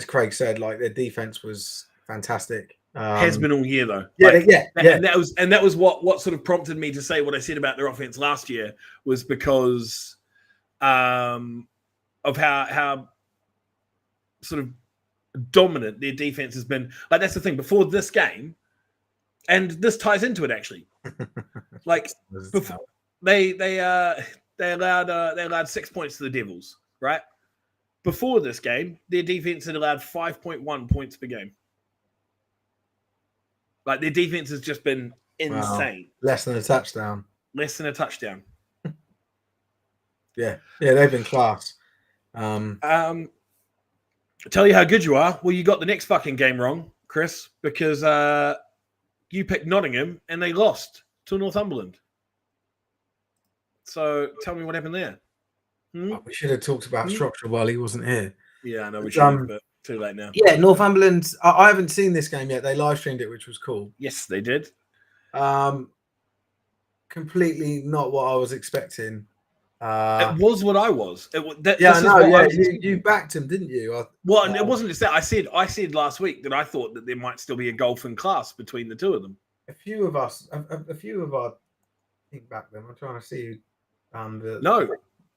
Craig said, like their defense was fantastic. Has been all year though. And that was what sort of prompted me to say what I said about their offense last year, was because of how sort of dominant their defense has been. Like that's the thing. Before this game, and this ties into it actually. Like before they allowed 6 points to the Devils, right? Before this game, their defense had allowed 5.1 points per game. Like their defense has just been insane. Wow. Less than a touchdown. Yeah, they've been class. Tell you how good you are. Well, you got the next fucking game wrong, Chris, because you picked Nottingham and they lost to Northumberland. So tell me what happened there. We should have talked about structure while he wasn't here. Yeah, I know we should have, but too late now. Yeah, Northumberland. I haven't seen this game yet. They live streamed it, which was cool. Yes, they did. Completely not what I was expecting. It was what I was. You backed him, didn't you? It wasn't just that. I said last week that I thought that there might still be a golfing class between the two of them. A few of our think back them. I'm trying to see who. No.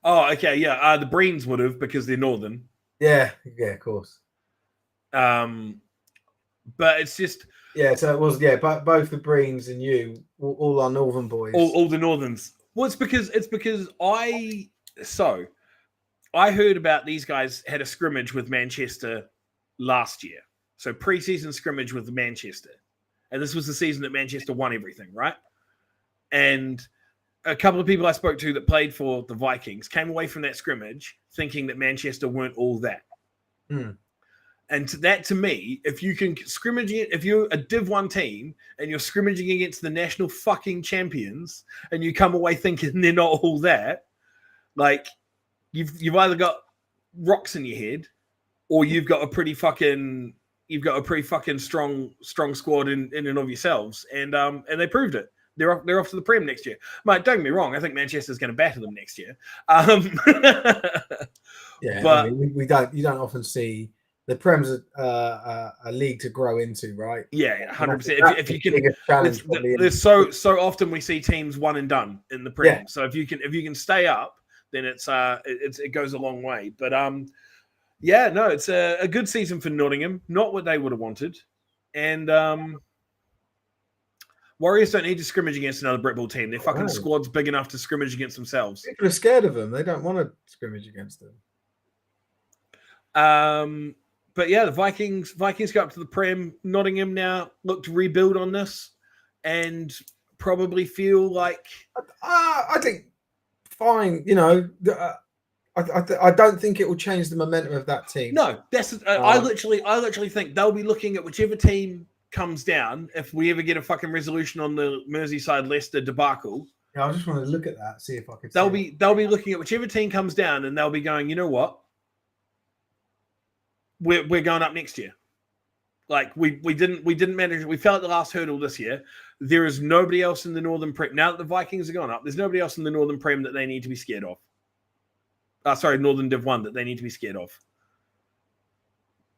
Oh, okay, yeah. The Breens would have because they're northern. Yeah, of course. But it's just so it was but both the Breens and you, all our northern boys, all the northerns. Well, it's because I heard about these guys had a scrimmage with Manchester last year. So preseason scrimmage with Manchester. And this was the season that Manchester won everything, right? And a couple of people I spoke to that played for the Vikings came away from that scrimmage thinking that Manchester weren't all that. And to me, if you can scrimmage it, if you're a Div 1 team and you're scrimmaging against the national fucking champions and you come away thinking they're not all that, like you've either got rocks in your head or you've got a pretty fucking strong squad in and of yourselves. And they proved it. They're off to the Prem next year. Mate, don't get me wrong. I think Manchester's going to batter them next year. But you don't often see the Prem's a league to grow into, right? Yeah, 100%. If you can, there's so often we see teams one and done in the Prem. Yeah. So if you can stay up, then it goes a long way. But it's a good season for Nottingham. Not what they would have wanted, and Warriors don't need to scrimmage against another Brit Ball team. Their fucking squad's big enough to scrimmage against themselves. People are scared of them. They don't want to scrimmage against them. But yeah, the Vikings go up to the Prem. Nottingham now look to rebuild on this and probably feel like I think fine. I don't think it will change the momentum of that team. No, that's I literally think they'll be looking at whichever team comes down if we ever get a fucking resolution on the Merseyside Leicester debacle. Yeah, I just want to look at that, see if I could. They'll be looking at whichever team comes down, and they'll be going, you know what? We're going up next year. Like we didn't manage. We fell at the last hurdle this year. There is nobody else in the Northern Prem now that the Vikings are going up. There's nobody else in the Northern Prem that they need to be scared of. Northern Div 1 that they need to be scared of.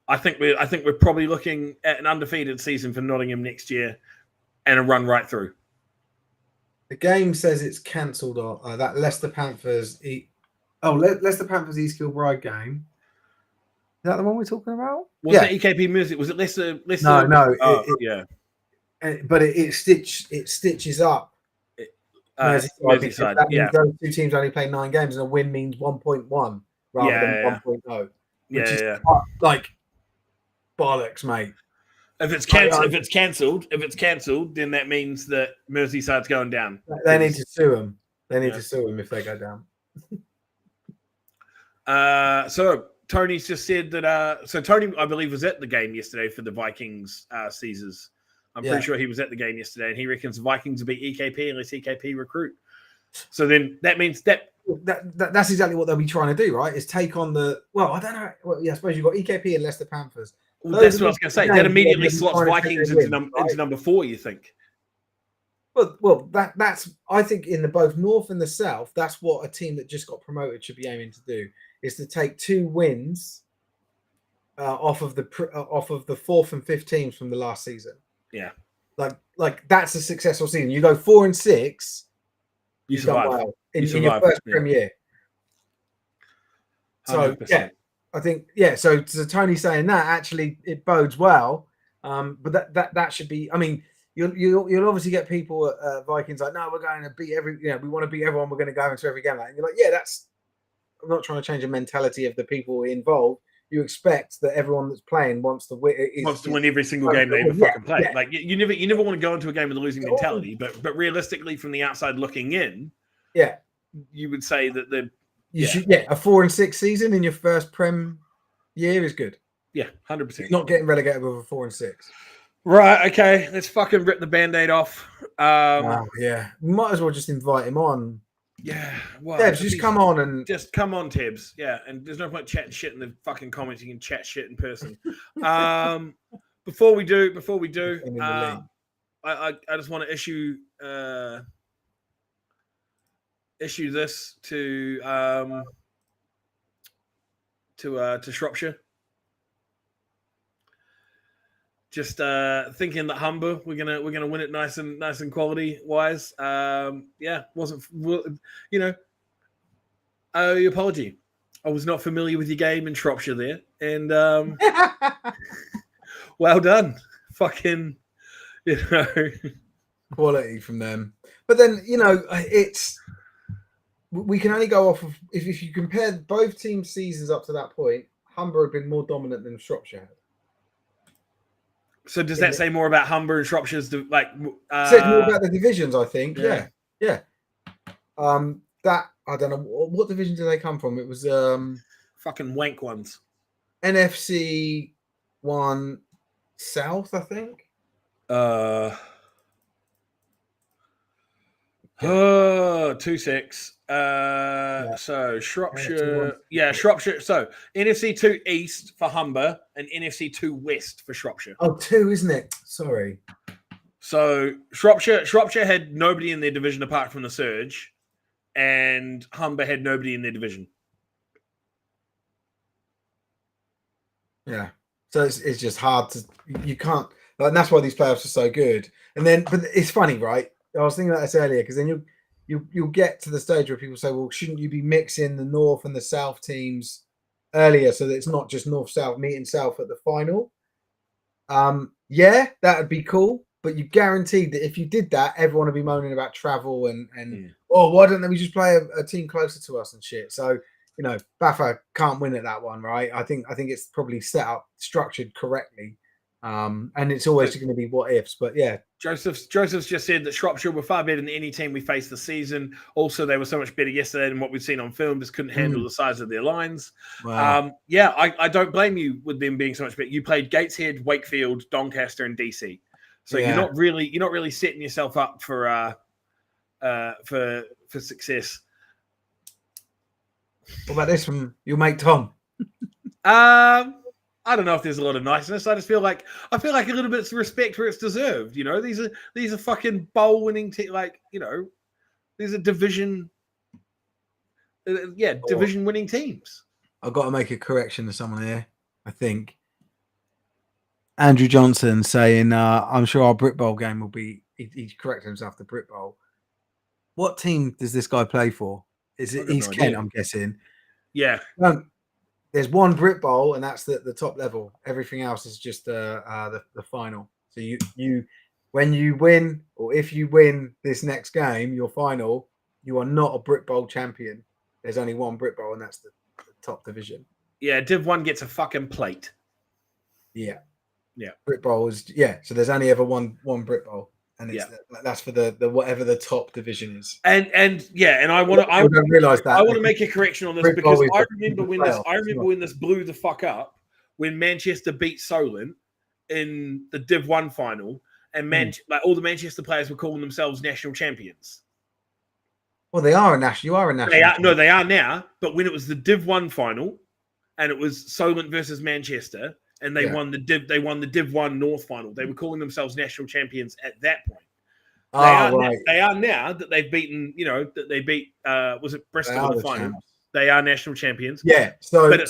I think we're probably looking at an undefeated season for Nottingham next year, and a run right through. The game says it's cancelled on that Leicester Panthers. Leicester Panthers East Kilbride game. Is that the one we're talking about? Was it EKP Music? Was it Leicester? No. Yeah. But it stitches up. Merseyside, yeah. Those two teams only play 9 games, and a win means 1.1 rather than 1.0. Which is like bollocks, mate. If it's cancelled, then that means that Merseyside's going down. They need to sue them. They need to sue them if they go down. So Tony's just said that. So Tony, I believe, was at the game yesterday for the Vikings Caesars. I'm pretty sure he was at the game yesterday, and he reckons the Vikings will beat EKP unless EKP recruit. So then that means that's exactly what they'll be trying to do, right? Is take on the I don't know. Well, I suppose you've got EKP and Leicester Panthers. Well, that's what I was going to say. That immediately slots Vikings into number 4. You think? Well, that's I think in the both North and the South, that's what a team that just got promoted should be aiming to do: is to take 2 wins off of the 4th and 5th teams from the last season. Yeah, like that's a successful season. You go 4 and 6, you survive well in your first Premier. So 100%. I think So Tony saying that actually it bodes well, but that should be. I mean, you'll obviously get people at Vikings like, no, we're going to beat we want to beat everyone. We're going to go into every game. And you're like, that's. I'm not trying to change the mentality of the people involved. You expect that everyone that's playing wants to win. Wants to win every single game they ever fucking play. Yeah. Like you never want to go into a game with a losing mentality. But realistically, from the outside looking in, you would say that a 4 and 6 season in your first Prem year is good. Yeah, 100%. Not getting relegated with a 4 and 6. Right. Okay. Let's fucking rip the Band-Aid off. Might as well just invite him on. Yeah, well, Tebs, just come on and just come on, Tebs. Yeah, and there's no point chatting shit in the fucking comments. You can chat shit in person. Before we do, I just want to issue this to Shropshire. Just thinking that Humber, we're gonna win it nice and quality wise. Wasn't I owe you an apology. I was not familiar with your game in Shropshire there, and well done, fucking, quality from them. But then it's we can only go off of if you compare both teams' seasons up to that point. Humber have been more dominant than Shropshire had. So does that say more about Humber and Shropshire's says more about the divisions, I think. Yeah. That I don't know what division do they come from. It was fucking wank ones. NFC 1 South, I think. 2-6. So Shropshire, Shropshire. So NFC 2 East for Humber and NFC 2 West for Shropshire. Oh, 2, isn't it? Sorry. So Shropshire had nobody in their division apart from the Surge, and Humber had nobody in their division. Yeah. So it's just hard to you can't, and that's why these playoffs are so good. And then, but it's funny, right? I was thinking about this earlier because then you'll get to the stage where people say, well, shouldn't you be mixing the North and the South teams earlier so that it's not just North-South meeting South at the final? That would be cool, but you guaranteed that if you did that, everyone would be moaning about travel and why don't we just play a team closer to us and shit? So, Baffa can't win at that one, right? I think it's probably set up, structured correctly. And it's always going to be what ifs. But yeah, Joseph's just said that Shropshire were far better than any team we faced this season. Also, they were so much better yesterday than what we've seen on film. Just couldn't handle the size of their lines. wow. I don't blame you with them being so much better. You played Gateshead, Wakefield, Doncaster, and DC. So Yeah. you're not really setting yourself up for success. What about this from your mate Tom? I don't know if there's a lot of niceness. I feel like a little bit of respect where it's deserved. You know, these are fucking bowl winning these are division winning teams. I've got to make a correction to someone here. I think Andrew Johnson saying, "I'm sure our Brit Bowl game will be." He's corrected himself. The Brit Bowl. What team does this guy play for? Is it East Kent? I'm guessing. Yeah. There's one Brit Bowl, and that's the top level. Everything else is just the final. So when you win, or if you win this next game, your final, you are not a Brit Bowl champion. There's only one Brit Bowl, and that's the top division. Yeah, Div 1 gets a fucking plate. Yeah. Yeah. Brit Bowl is so there's only ever one Brit Bowl. And it's that's for the whatever the top division is. And I want to realize that. I want to make a correction on this because I remember when this blew the fuck up when Manchester beat Solent in the Div 1 final, and all the Manchester players were calling themselves national champions. Well, they are a national. You are a national. They are now. But when it was the Div 1 final, and it was Solent versus Manchester, and they won the Div 1 North final, they were calling themselves national champions at that point. They are now that they've beaten. That they beat. Was it Bristol in the final? Champs. They are national champions. Yeah. The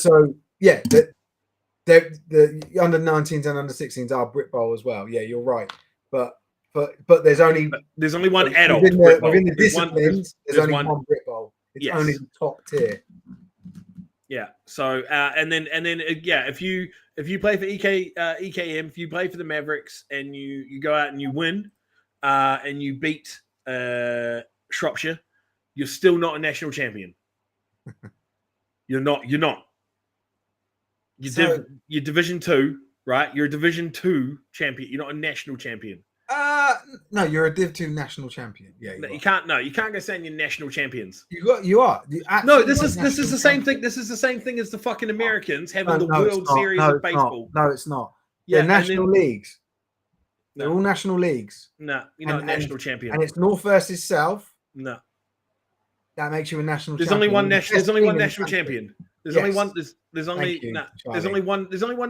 under 19s and under 16s are Brit Bowl as well. Yeah, you're right. But there's only one adult within the disciplines. There's only one Brit Bowl. It's only the top tier. Yeah. So if you play for EKM, if you play for the Mavericks and you go out and you win, and you beat Shropshire, you're still not a national champion. You're not. You're Division 2, right? You're a Division 2 champion. You're not a national champion. No, you're a Div 2 national champion. Yeah, you can't go saying you're national champions. You are. No, this is the same thing. This is the same thing as the fucking Americans having the World Series of baseball. No, it's not. Yeah, they're national leagues. They're all national leagues. No, you're not a national champion. And it's North versus South. No. That makes you a national champion. There's only one national champion. There's only one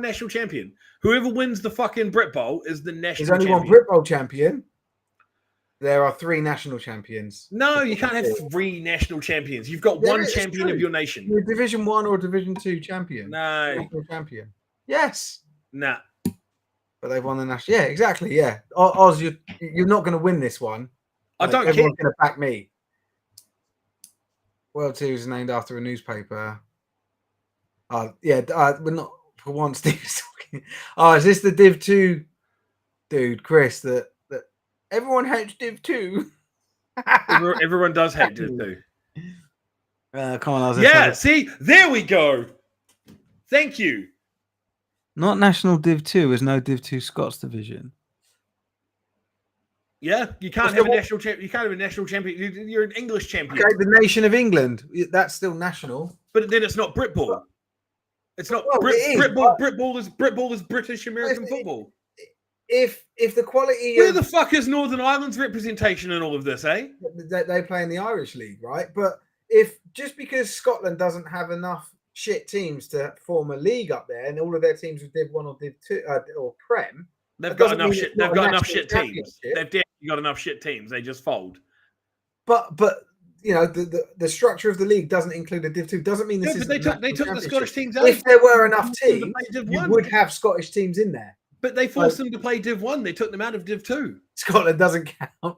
national champion. Whoever wins the fucking Brit Bowl is the national champion. There's only one Brit Bowl champion. There are 3 national champions. No, you can't have 3 national champions. You've got one champion of your nation. You're a Division 1 or Division 2 champion. No. National champion. Yes. Nah. But they've won the national. Yeah, exactly. Yeah. Oz, you're not going to win this one. I don't care. Everyone's going to back me. World Series is named after a newspaper. We're not for once. Steve's talking. Is this the Div 2 dude, Chris? That everyone hates Div 2. Everyone does hate Div 2. Come on, Oz. See, there we go. Thank you. Not national Div 2. There's no Div 2 Scots division. Yeah, you can't have a national champion. You can't have a national champion. You're an English champion. Okay, the nation of England. That's still national. But then it's not Brit Ball. It's not Brit Ball is British American football. If the quality where the fuck is Northern Ireland's representation in all of this, eh? They play in the Irish League, right? But if just because Scotland doesn't have enough shit teams to form a league up there, and all of their teams are Div 1 or Div 2 or Prem, they've got enough shit. They've got enough shit teams. They've definitely got enough shit teams. They just fold. But the structure of the league doesn't include a Div 2. Doesn't mean this is. They took the Scottish teams out. If there were enough teams, you would have Scottish teams in there. But they forced them to play Div 1. They took them out of Div 2. Scotland doesn't count.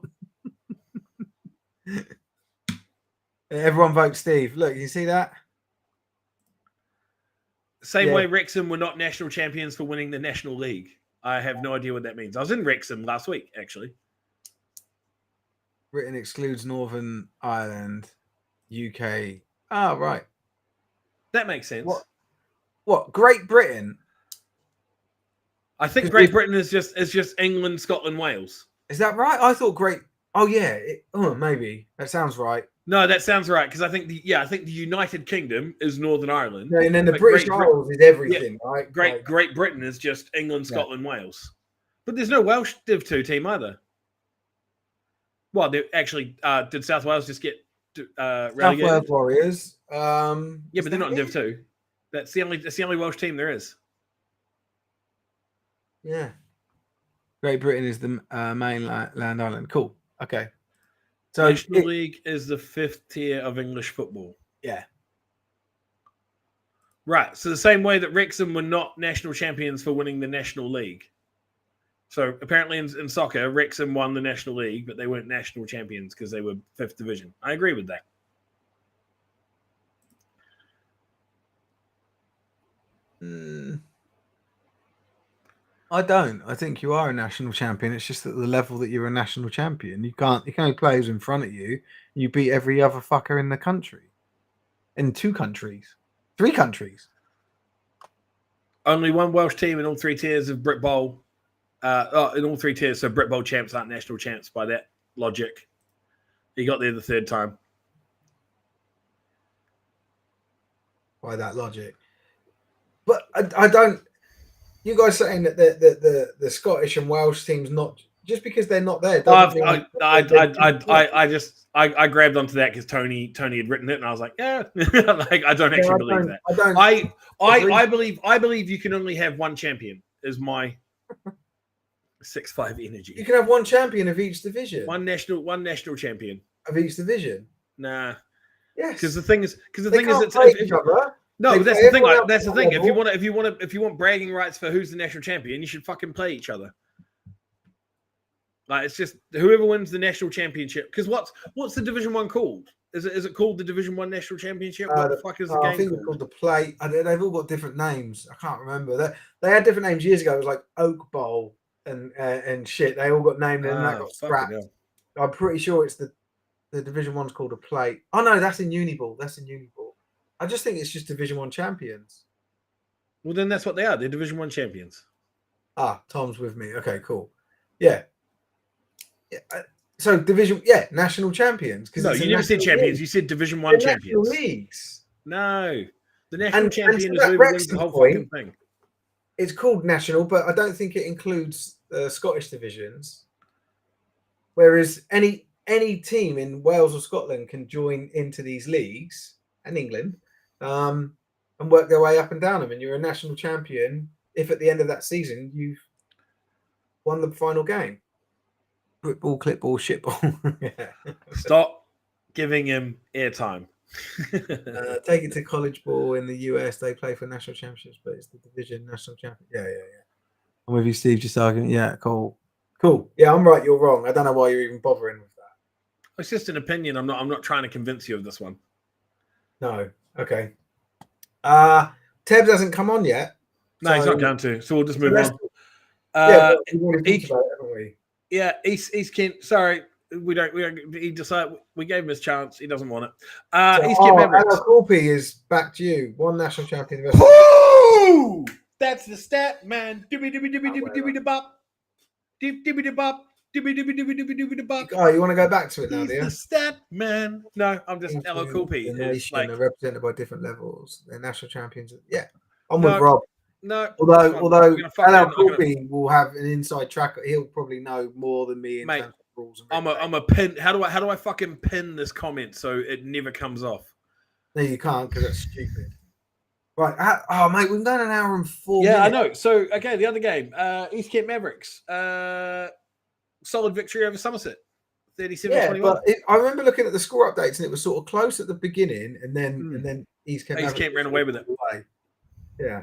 Everyone votes Steve. Look, you see that? Same way Wrexham were not national champions for winning the National League. I have no idea what that means. I was in Wrexham last week, actually. Britain excludes Northern Ireland, UK. Oh, right. That makes sense. What? Great Britain? I think Because Great Britain is just England, Scotland, Wales. Is that right? I thought Great. Oh yeah. Maybe that sounds right. No, that sounds right because I think the United Kingdom is Northern Ireland. Yeah, and then the but British Great Isles is everything, right? Great Britain is just England, Scotland, Wales. But there's no Welsh Div 2 team either. Well, they actually did South Wales just get relegated? South Wales Warriors. Yeah, but they're not in Div 2. That's the only Welsh team there is. Yeah. Great Britain is the main land island. Cool. Okay. So National League is the 5th tier of English football. Yeah. Right. So the same way that Wrexham were not national champions for winning the National League. So apparently in soccer, Wrexham won the National League, but they weren't national champions because they were 5th division. I agree with that. I don't. I think you are a national champion. It's just at the level that you're a national champion. You can only play who's in front of you. You beat every other fucker in the country. In 2 countries. 3 countries. Only one Welsh team in all 3 tiers of Brit Bowl. In all 3 tiers, so Brit Bowl champs aren't national champs by that logic. He got there the 3rd time. By that logic. But I don't. You guys saying that the Scottish and Welsh teams not just because they're not there. I grabbed onto that because Tony had written it, and I was like, yeah, like I don't actually believe that. I believe you can only have one champion. Is my 6'5" energy. You can have one champion of each division. One national champion of each division. Nah. Yes. Because the thing is, it's no, that's the thing. That's the thing. If you want bragging rights for who's the national champion, you should fucking play each other. Like it's just whoever wins the national championship. Because what's the Division 1 called? Is it called the Division 1 National Championship? What the fuck is the game? I think it's called the Play. They've all got different names. I can't remember. They had different names years ago. It was like Oak Bowl and shit. They all got named and that got scrapped. I'm pretty sure it's the Division 1's called a Play. Oh no, that's in Uniball. I just think it's just Division 1 champions. Well, then that's what they are. They're Division 1 champions. Tom's with me. Okay, cool. Yeah. So national champions. No, you never said champions. League. You said Division 1 champions. Leagues. No, the national champion is whoever wins the whole fucking thing. It's called national, but I don't think it includes Scottish divisions. Whereas any team in Wales or Scotland can join into these leagues, and England, and work their way up and down them. And you're a national champion if at the end of that season you've won the final game. Football, clipball, shitball. Yeah. Stop giving him airtime. Take it to college ball in the US. They play for national championships, but it's the division national champion. Yeah. I'm with you, Steve. Just arguing. Yeah, cool. Yeah, I'm right. You're wrong. I don't know why you're even bothering with that. It's just an opinion. I'm not trying to convince you of this one. No. Okay. Tebs hasn't come on yet. No, he's not going to. So we'll just move on. We've already talked about it, haven't we? Yeah, East Kent. Sorry, we don't. He decided we gave him his chance. He doesn't want it. East Kent Mavericks. Corpy is back to you. 1 national champion. Woo! That's the stat, man. Dibby bop. Dibby bop. Oh, you want to go back to it now, do you? The stat man. No, I'm just Ella Coolpy. They're represented by different levels. They're national champions. Yeah, I'm with Rob. No, although Ella Coolpy will have an inside track. He'll probably know more than me in terms of rules. I'm a pin. How do I fucking pin this comment so it never comes off? No, you can't because that's stupid. Right. Oh, mate, we've done an hour and 4 minutes. Yeah, I know. So, okay, the other game, East Kent Mavericks. Solid victory over Somerset, 37-21. But I remember looking at the score updates, and it was sort of close at the beginning, and then East Kent ran away with it. Yeah.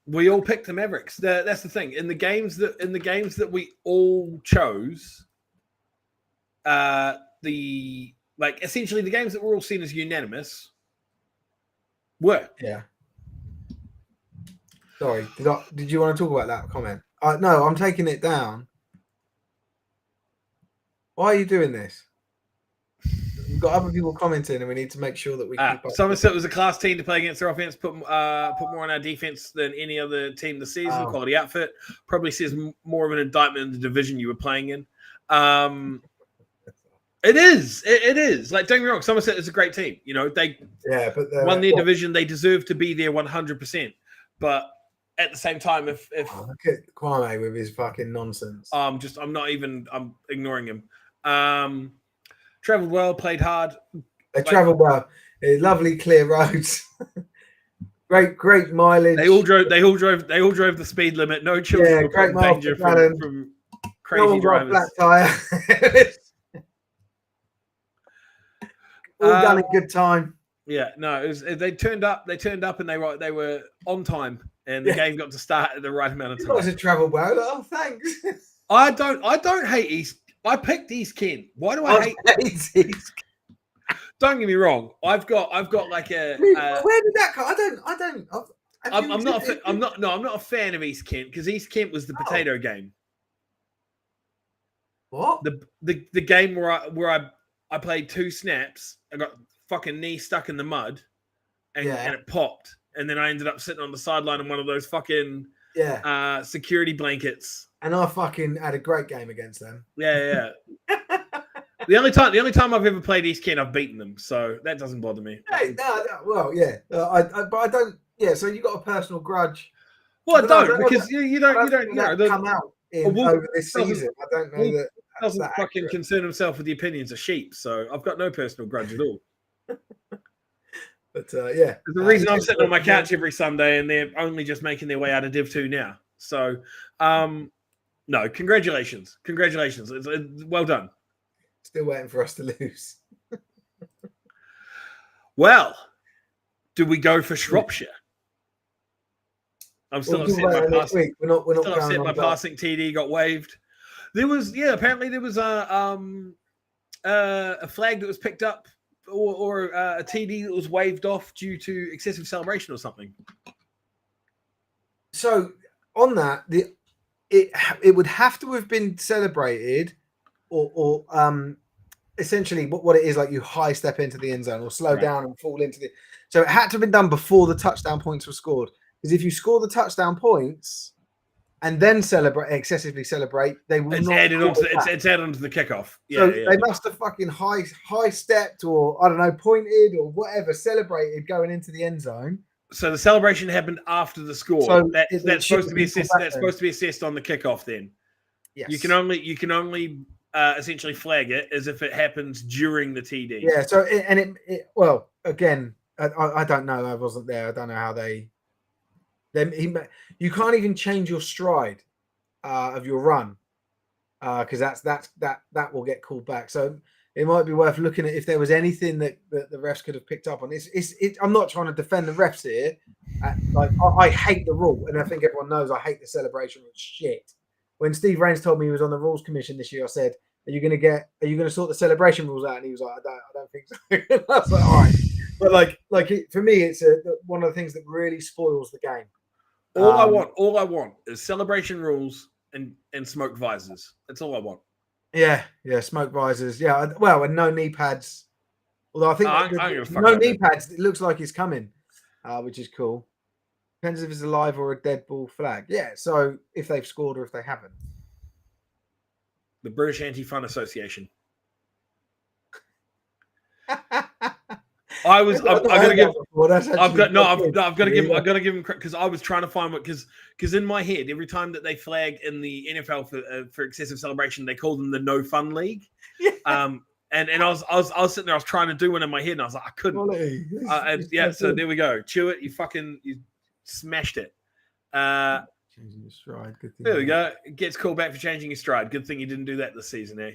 We all picked the Mavericks. That's the thing. In the games that we all chose, essentially the games that were all seen as unanimous were. Yeah. Sorry, did you want to talk about that comment? No, I'm taking it down. Why are you doing this? We've got other people commenting, and we need to make sure that we keep up. Somerset was a class team to play against their offense. Put more on our defense than any other team this season. Oh. Quality outfit. Probably says more of an indictment in the division you were playing in. It is. It is. Like, don't get me wrong, Somerset is a great team. You know, they but won their division. They deserve to be there 100%. But at the same time, if look at Kwame with his fucking nonsense. I'm ignoring him. Traveled well, played hard. They travelled well. Lovely clear roads. great mileage. They all drove the speed limit. No children were put in danger from crazy drivers. Flat tire. All done in good time. Yeah, no, they turned up and they were on time, and the game got to start at the right amount of time. You guys have travelled well. Oh, thanks. I don't hate East. I picked East Kent. Why do I hate East Kent? Don't get me wrong. I've got like a. Where did that come? I'm not a fan of East Kent because East Kent was the potato game. What? The game where I played 2 snaps. I got fucking knee stuck in the mud, and it popped, and then I ended up sitting on the sideline in one of those fucking security blankets. And I fucking had a great game against them. Yeah. The only time I've ever played East Kent, I've beaten them, so that doesn't bother me. Hey, well, yeah, but I don't. Yeah, so you got a personal grudge. Well, I don't because you don't come out over this season. I don't know that. Doesn't fucking concern himself with the opinions of sheep, so I've got no personal grudge at all. But the reason I'm sitting on my couch every Sunday, and they're only just making their way out of Div 2 now. So, no, congratulations. It's well done. Still waiting for us to lose. Well, do we go for Shropshire? I'm still upset my passing. We're not still upset my passing TD got waived. Apparently there was a flag that was picked up or a TD that was waved off due to excessive celebration or something. So on that, it would have to have been celebrated or essentially what it is, like you high step into the end zone or slow down and fall into the. So it had to have been done before the touchdown points were scored. Because if you score the touchdown points and then excessively celebrate, they will it's not. It's added onto the kickoff. So they must have fucking high stepped or I don't know, pointed or whatever, celebrated going into the end zone. So the celebration happened after the score. So that's supposed to be assessed. That's supposed to be assessed on the kickoff. Then, yes, you can only essentially flag it as if it happens during the TD. Yeah. So well, again, I don't know. I wasn't there. I don't know how they. You can't even change your stride of your run because that will get called back. So it might be worth looking at if there was anything that the refs could have picked up on. I'm not trying to defend the refs here. I hate the rule, and I think everyone knows I hate the celebration rule. Shit. When Steve Rains told me he was on the rules commission this year, I said, "Are you going to sort the celebration rules out?" And he was like, "I don't think so." I was like, "All right," but for me, it's one of the things that really spoils the game. All I want is celebration rules and smoke visors. That's all I want. Yeah, smoke visors. Yeah, well, and no knee pads. Although I think no knee pads. It looks like he's coming, which is cool. Depends if it's a live or a dead ball flag. Yeah, so if they've scored or if they haven't. The British Anti-Fun Association. I've got to give him credit because I was trying to find because in my head every time that they flag in the NFL for excessive celebration they call them the No Fun League. Yeah. And I was sitting there, I was trying to do one in my head and I was like I couldn't. So there we go. Chew it, you smashed it. Changing your stride. Good thing. There we go. It gets called back for changing your stride. Good thing you didn't do that this season, eh?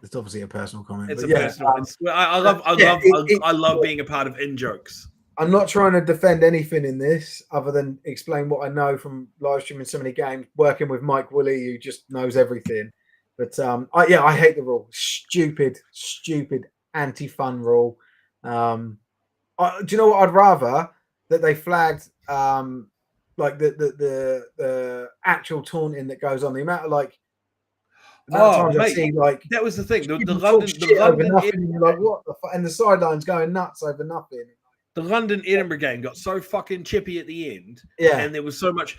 It's obviously a personal comment. It's personal. I love being a part of in jokes. I'm not trying to defend anything in this other than explain what I know from live streaming so many games, working with Mike Woolley, who just knows everything. But I hate the rule. Stupid, anti-fun rule. Do you know what I'd rather? That they flagged like the actual taunting that goes on. The amount of The amount of Oh, times I mate, see like that was the thing. The people talk London, shit the over London, nothing, and you're like, what the fuck? And the sideline's going nuts over nothing. the London Edinburgh game got so fucking chippy at the end, Yeah, and there was so much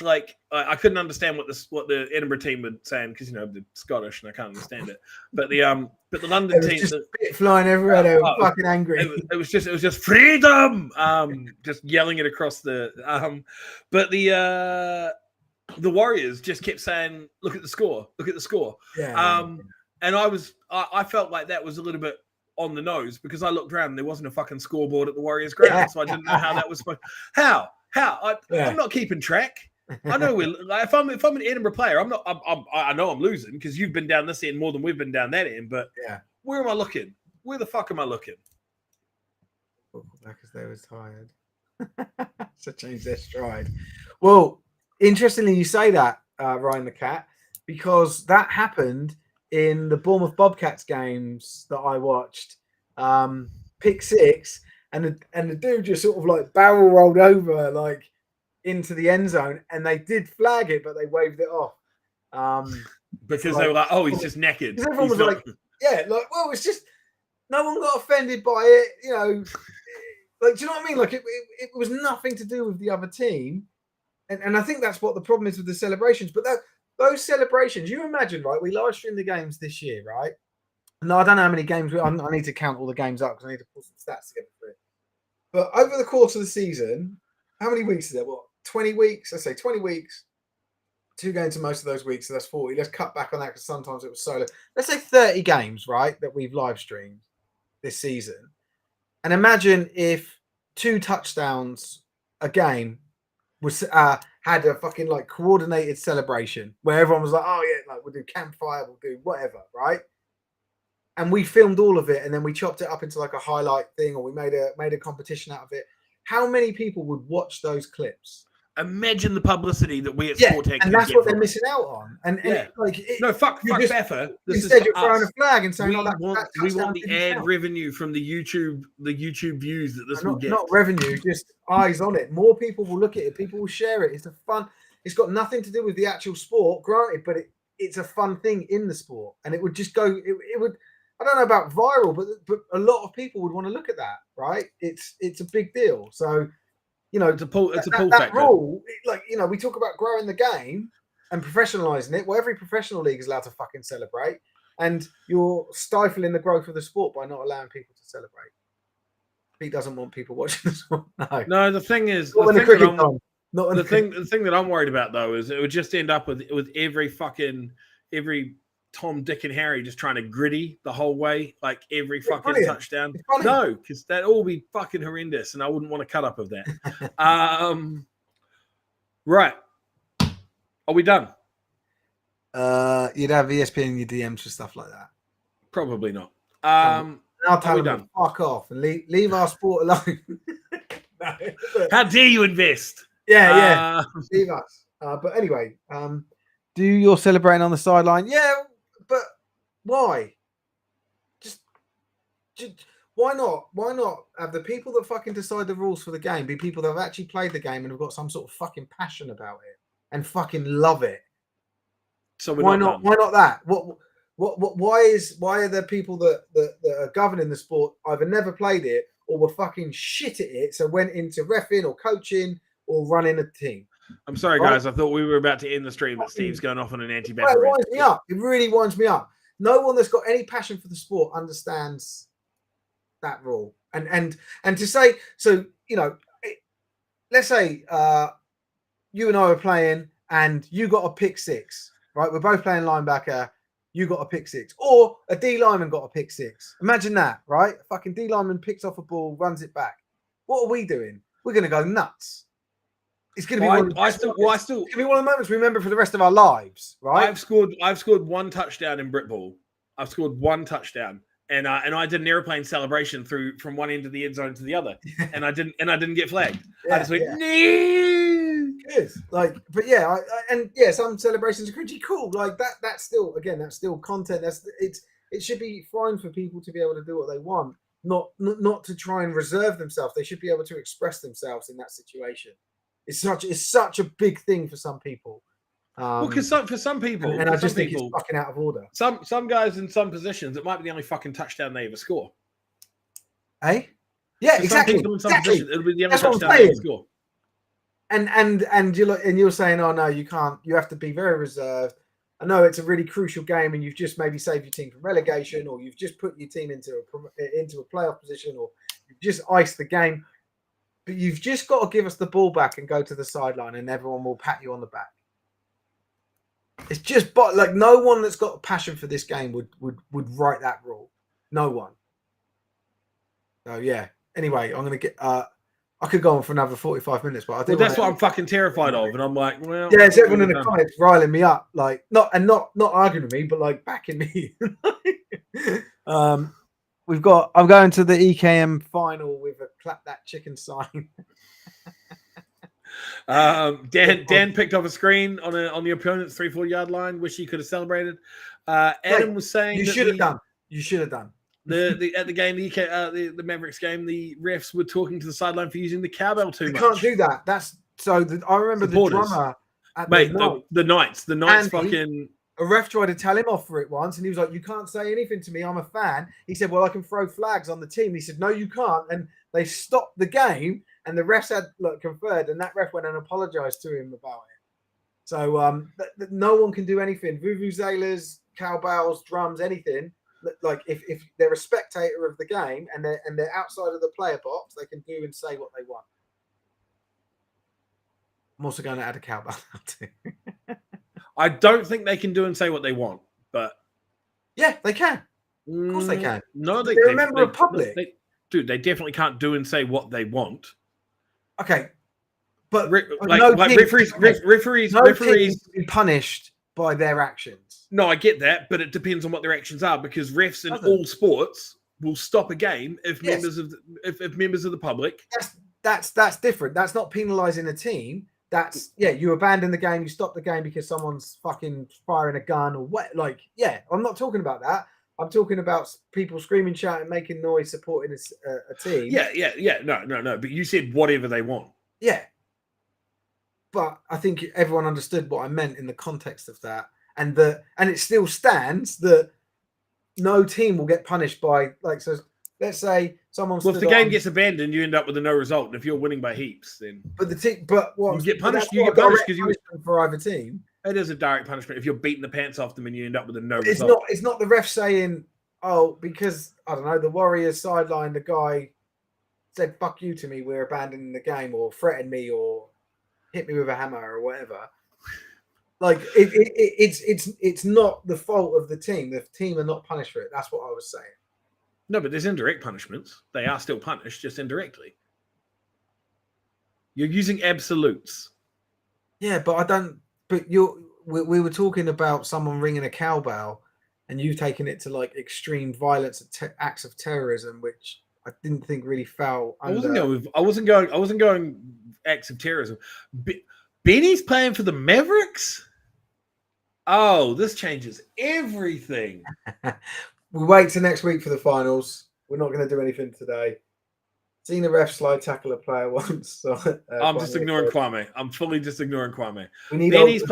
like I couldn't understand what the Edinburgh team were saying because they're Scottish and I can't understand it. But the London it was team, just spit flying everywhere. They were fucking angry. it was just freedom, just yelling it across the but the Warriors just kept saying, look at the score. Yeah, And I felt like that was a little bit on the nose because I looked around and there wasn't a fucking scoreboard at the Warriors ground, Yeah. so I didn't know how that was supposed. How? I'm not keeping track. I know if I'm an Edinburgh player, I know I'm losing because you've been down this end more than we've been down that end. But Yeah. where am I looking? Where the fuck am I looking? Because they were tired. So change their stride. Well, interestingly, you say that, Ryan the Cat, because that happened in the Bournemouth Bobcats games that I watched. Pick six, and the dude just sort of like barrel rolled over like into the end zone, and they did flag it, but they waved it off. Because like, they were like, oh, he's just knackered. Because everyone He's was not- like, yeah, like, well, it's just no one got offended by it, you know. Like, do you know what I mean? Like, it was nothing to do with the other team, and I think that's what the problem is with the celebrations. But those celebrations, you imagine, right? We live streamed the games this year, right? No, I don't know how many games. I need to count all the games up because I need to pull some stats together for it. But over the course of the season, how many weeks is there? What, 20 weeks? Let's say 20 weeks. 2 games in most of those weeks, so that's 40. Let's cut back on that because sometimes it was solo. Let's say 30 games, right, that we've live streamed this season. And imagine if 2 touchdowns a game was had a fucking like coordinated celebration where everyone was like, oh yeah, like we'll do campfire, we'll do whatever, right? And we filmed all of it and then we chopped it up into like a highlight thing, or we made a competition out of it. How many people would watch those clips? Imagine the publicity that we at Yeah, Sportec and that's what they're missing out on. And Yeah. like, No, fuck just- Baffa. This instead is you're for throwing us. a flag and saying, We "Oh, that want touchdown the didn't ad count." revenue from the YouTube views that this will Not, get. not revenue, just eyes on it. More people will look at it. People will share it. It's a fun. It's got nothing to do with the actual sport, granted, but it's a fun thing in the sport, and it would just go. It would. I don't know about viral, but a lot of people would want to look at that, right? It's a big deal. So, you know, It's a pull that factor. rule, like, you know, we talk about growing the game and professionalizing it. Well, every professional league is allowed to fucking celebrate, and you're stifling the growth of the sport by not allowing people to celebrate. He doesn't want people watching the sport. No, No, the thing is, not when the cricket time. Not when the thing that I'm worried about though is it would just end up with every Tom, Dick, and Harry just trying to gritty the whole way, like every fucking brilliant. touchdown. It's funny. No, because that'd all be fucking horrendous, and I wouldn't want to cut up of that. Right. Are we done? You'd have ESPN in your DMs for stuff like that. Probably not. I'll tell we them done? to fuck off and leave our sport alone. No, but- How dare you invest? yeah, leave us. But anyway, do your celebrating on the sideline? Yeah, but why? Just why not? Why not have the people that fucking decide the rules for the game be people that have actually played the game and have got some sort of fucking passion about it and fucking love it? So we're Why not not? done. Why not that? Why are there people that are governing the sport either never played it or were fucking shit at it, so went into reffing or coaching or running a team? I'm sorry, Right. guys. I thought we were about to end the stream, but Steve's going off on an Well, anti-Baffa it rant. winds me up. It really winds me up. No one that's got any passion for the sport understands that rule. And to say, so, you know, let's say you and I were playing and you got a pick six, right? We're both playing linebacker. You got a pick six, or a D lineman got a pick six. Imagine that, right? A fucking D lineman picks off a ball, runs it back. What are we doing? We're going to go nuts. It's going to be one of the It's gonna be one of the moments we remember for the rest of our lives, right? I've scored one touchdown in Britball. I've scored one touchdown, and I did an airplane celebration from one end of the end zone to the other, and I didn't get flagged. I just went no. Good. Like, but yeah, some celebrations are pretty cool. Like that. That's still content. It should be fine for people to be able to do what they want, not to try and reserve themselves. They should be able to express themselves in that situation. It's such a big thing for some people. Well, because for some people, and I for some just think people, it's fucking out of order. some guys in some positions, it might be the only fucking touchdown they ever score. Eh? Yeah, For exactly. Some people in some Exactly. positions, it'll be the only That's what I'm touchdown they ever saying. score. And you're saying, oh no, you can't. You have to be very reserved. I know it's a really crucial game, and you've just maybe saved your team from relegation, or you've just put your team into a playoff position, or you've just iced the game. But you've just got to give us the ball back and go to the sideline, and everyone will pat you on the back. It's just, but like no one that's got a passion for this game would write that rule. No one. So yeah. Anyway, I'm gonna get. I could go on for another 45 minutes, but I think Well, that's what I'm fucking terrified of, and I'm like, well, yeah, it's everyone in the comments riling me up, like not arguing with me, but like backing me. I'm going to the EKM final with a clap that chicken sign. Dan picked up a screen on the opponent's 3-4 yard line. Wish he could have celebrated. Adam was saying You should have done. You should have done. At the game, the Mavericks game, the refs were talking to the sideline for using the cowbell too much. You can't do that. That's so. I remember Supporters. the drummer at The Knights Andy, fucking. A ref tried to tell him off for it once, and he was like, "You can't say anything to me. I'm a fan." He said, "Well, I can throw flags on the team." He said, "No, you can't." And they stopped the game, and the refs had conferred, and that ref went and apologized to him about it. So no one can do anything. Vuvuzelas, cowbells, drums, anything. Like if they're a spectator of the game and they're outside of the player box, they can do and say what they want. I'm also going to add a cowbell now too. I don't think they can do and say what they want, but yeah, they can. Of course they can. No, they're a member of public. Dude, they definitely can't do and say what they want. Okay, but referees be punished by their actions. No, I get that, but it depends on what their actions are, because refs in all sports will stop a game if members of the public. That's different. That's not penalising a team. That's you abandon the game, you stop the game because someone's fucking firing a gun or what. Like, I'm not talking about that. I'm talking about people screaming, shouting, making noise, supporting a team. No. But you said whatever they want. Yeah. But I think everyone understood what I meant in the context of that. And it still stands that no team will get punished by, so let's say someone. Well, if the game gets abandoned, you end up with a no result. And if you're winning by heaps, then. But what you get punished. You get punished because you for either team. It is a direct punishment if you're beating the pants off them and you end up with a no result. It's not the ref saying, "Oh, because I don't know, the Warriors sideline, the guy said fuck you to me, we're abandoning the game," or threatened me, or hit me with a hammer, or whatever. Like it's not the fault of the team. The team are not punished for it. That's what I was saying. No, but there's indirect punishments. They are still punished, just indirectly. You're using absolutes. Yeah, but I don't. But we were talking about someone ringing a cowbell, and you've taken it to like extreme violence, acts of terrorism, which I didn't think really fell under. I wasn't going acts of terrorism. Benny's playing for the Mavericks. Oh, this changes everything. We wait till next week for the finals. We're not going to do anything today. Seen a ref slide tackle a player once. So, I'm just ignoring Kwame. I'm fully just ignoring Kwame. Benny's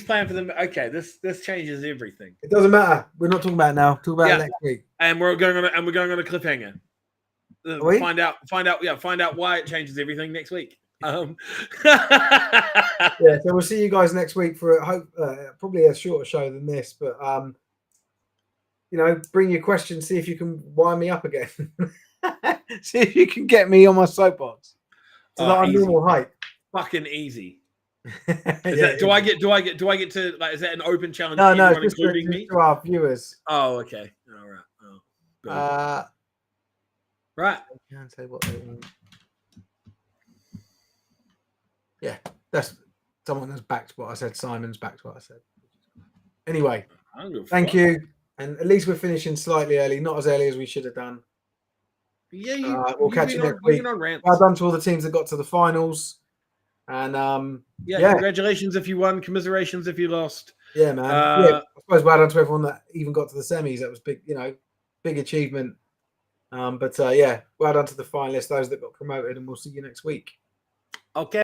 playing for them. Okay, this changes everything. It doesn't matter. We're not talking about it now. Talk about it next week. And we're going on a cliffhanger. Find out why it changes everything next week. So we'll see you guys next week for probably a shorter show than this, but bring your questions, see if you can wind me up again. See if you can get me on my soapbox to that normal height. Fucking easy. Do I get to like? Is that an open challenge? No, including me to our viewers. Oh, okay, all right. Right. I can't say what they want. Yeah, that's someone that's backed what I said. Simon's backed what I said. Anyway, thank you. And at least we're finishing slightly early, not as early as we should have done. Yeah, we'll catch you next week. Well done to all the teams that got to the finals. And congratulations if you won, commiserations if you lost. Yeah, man. I suppose well done to everyone that even got to the semis. That was big, big achievement. Well done to the finalists, those that got promoted, and we'll see you next week. Okay.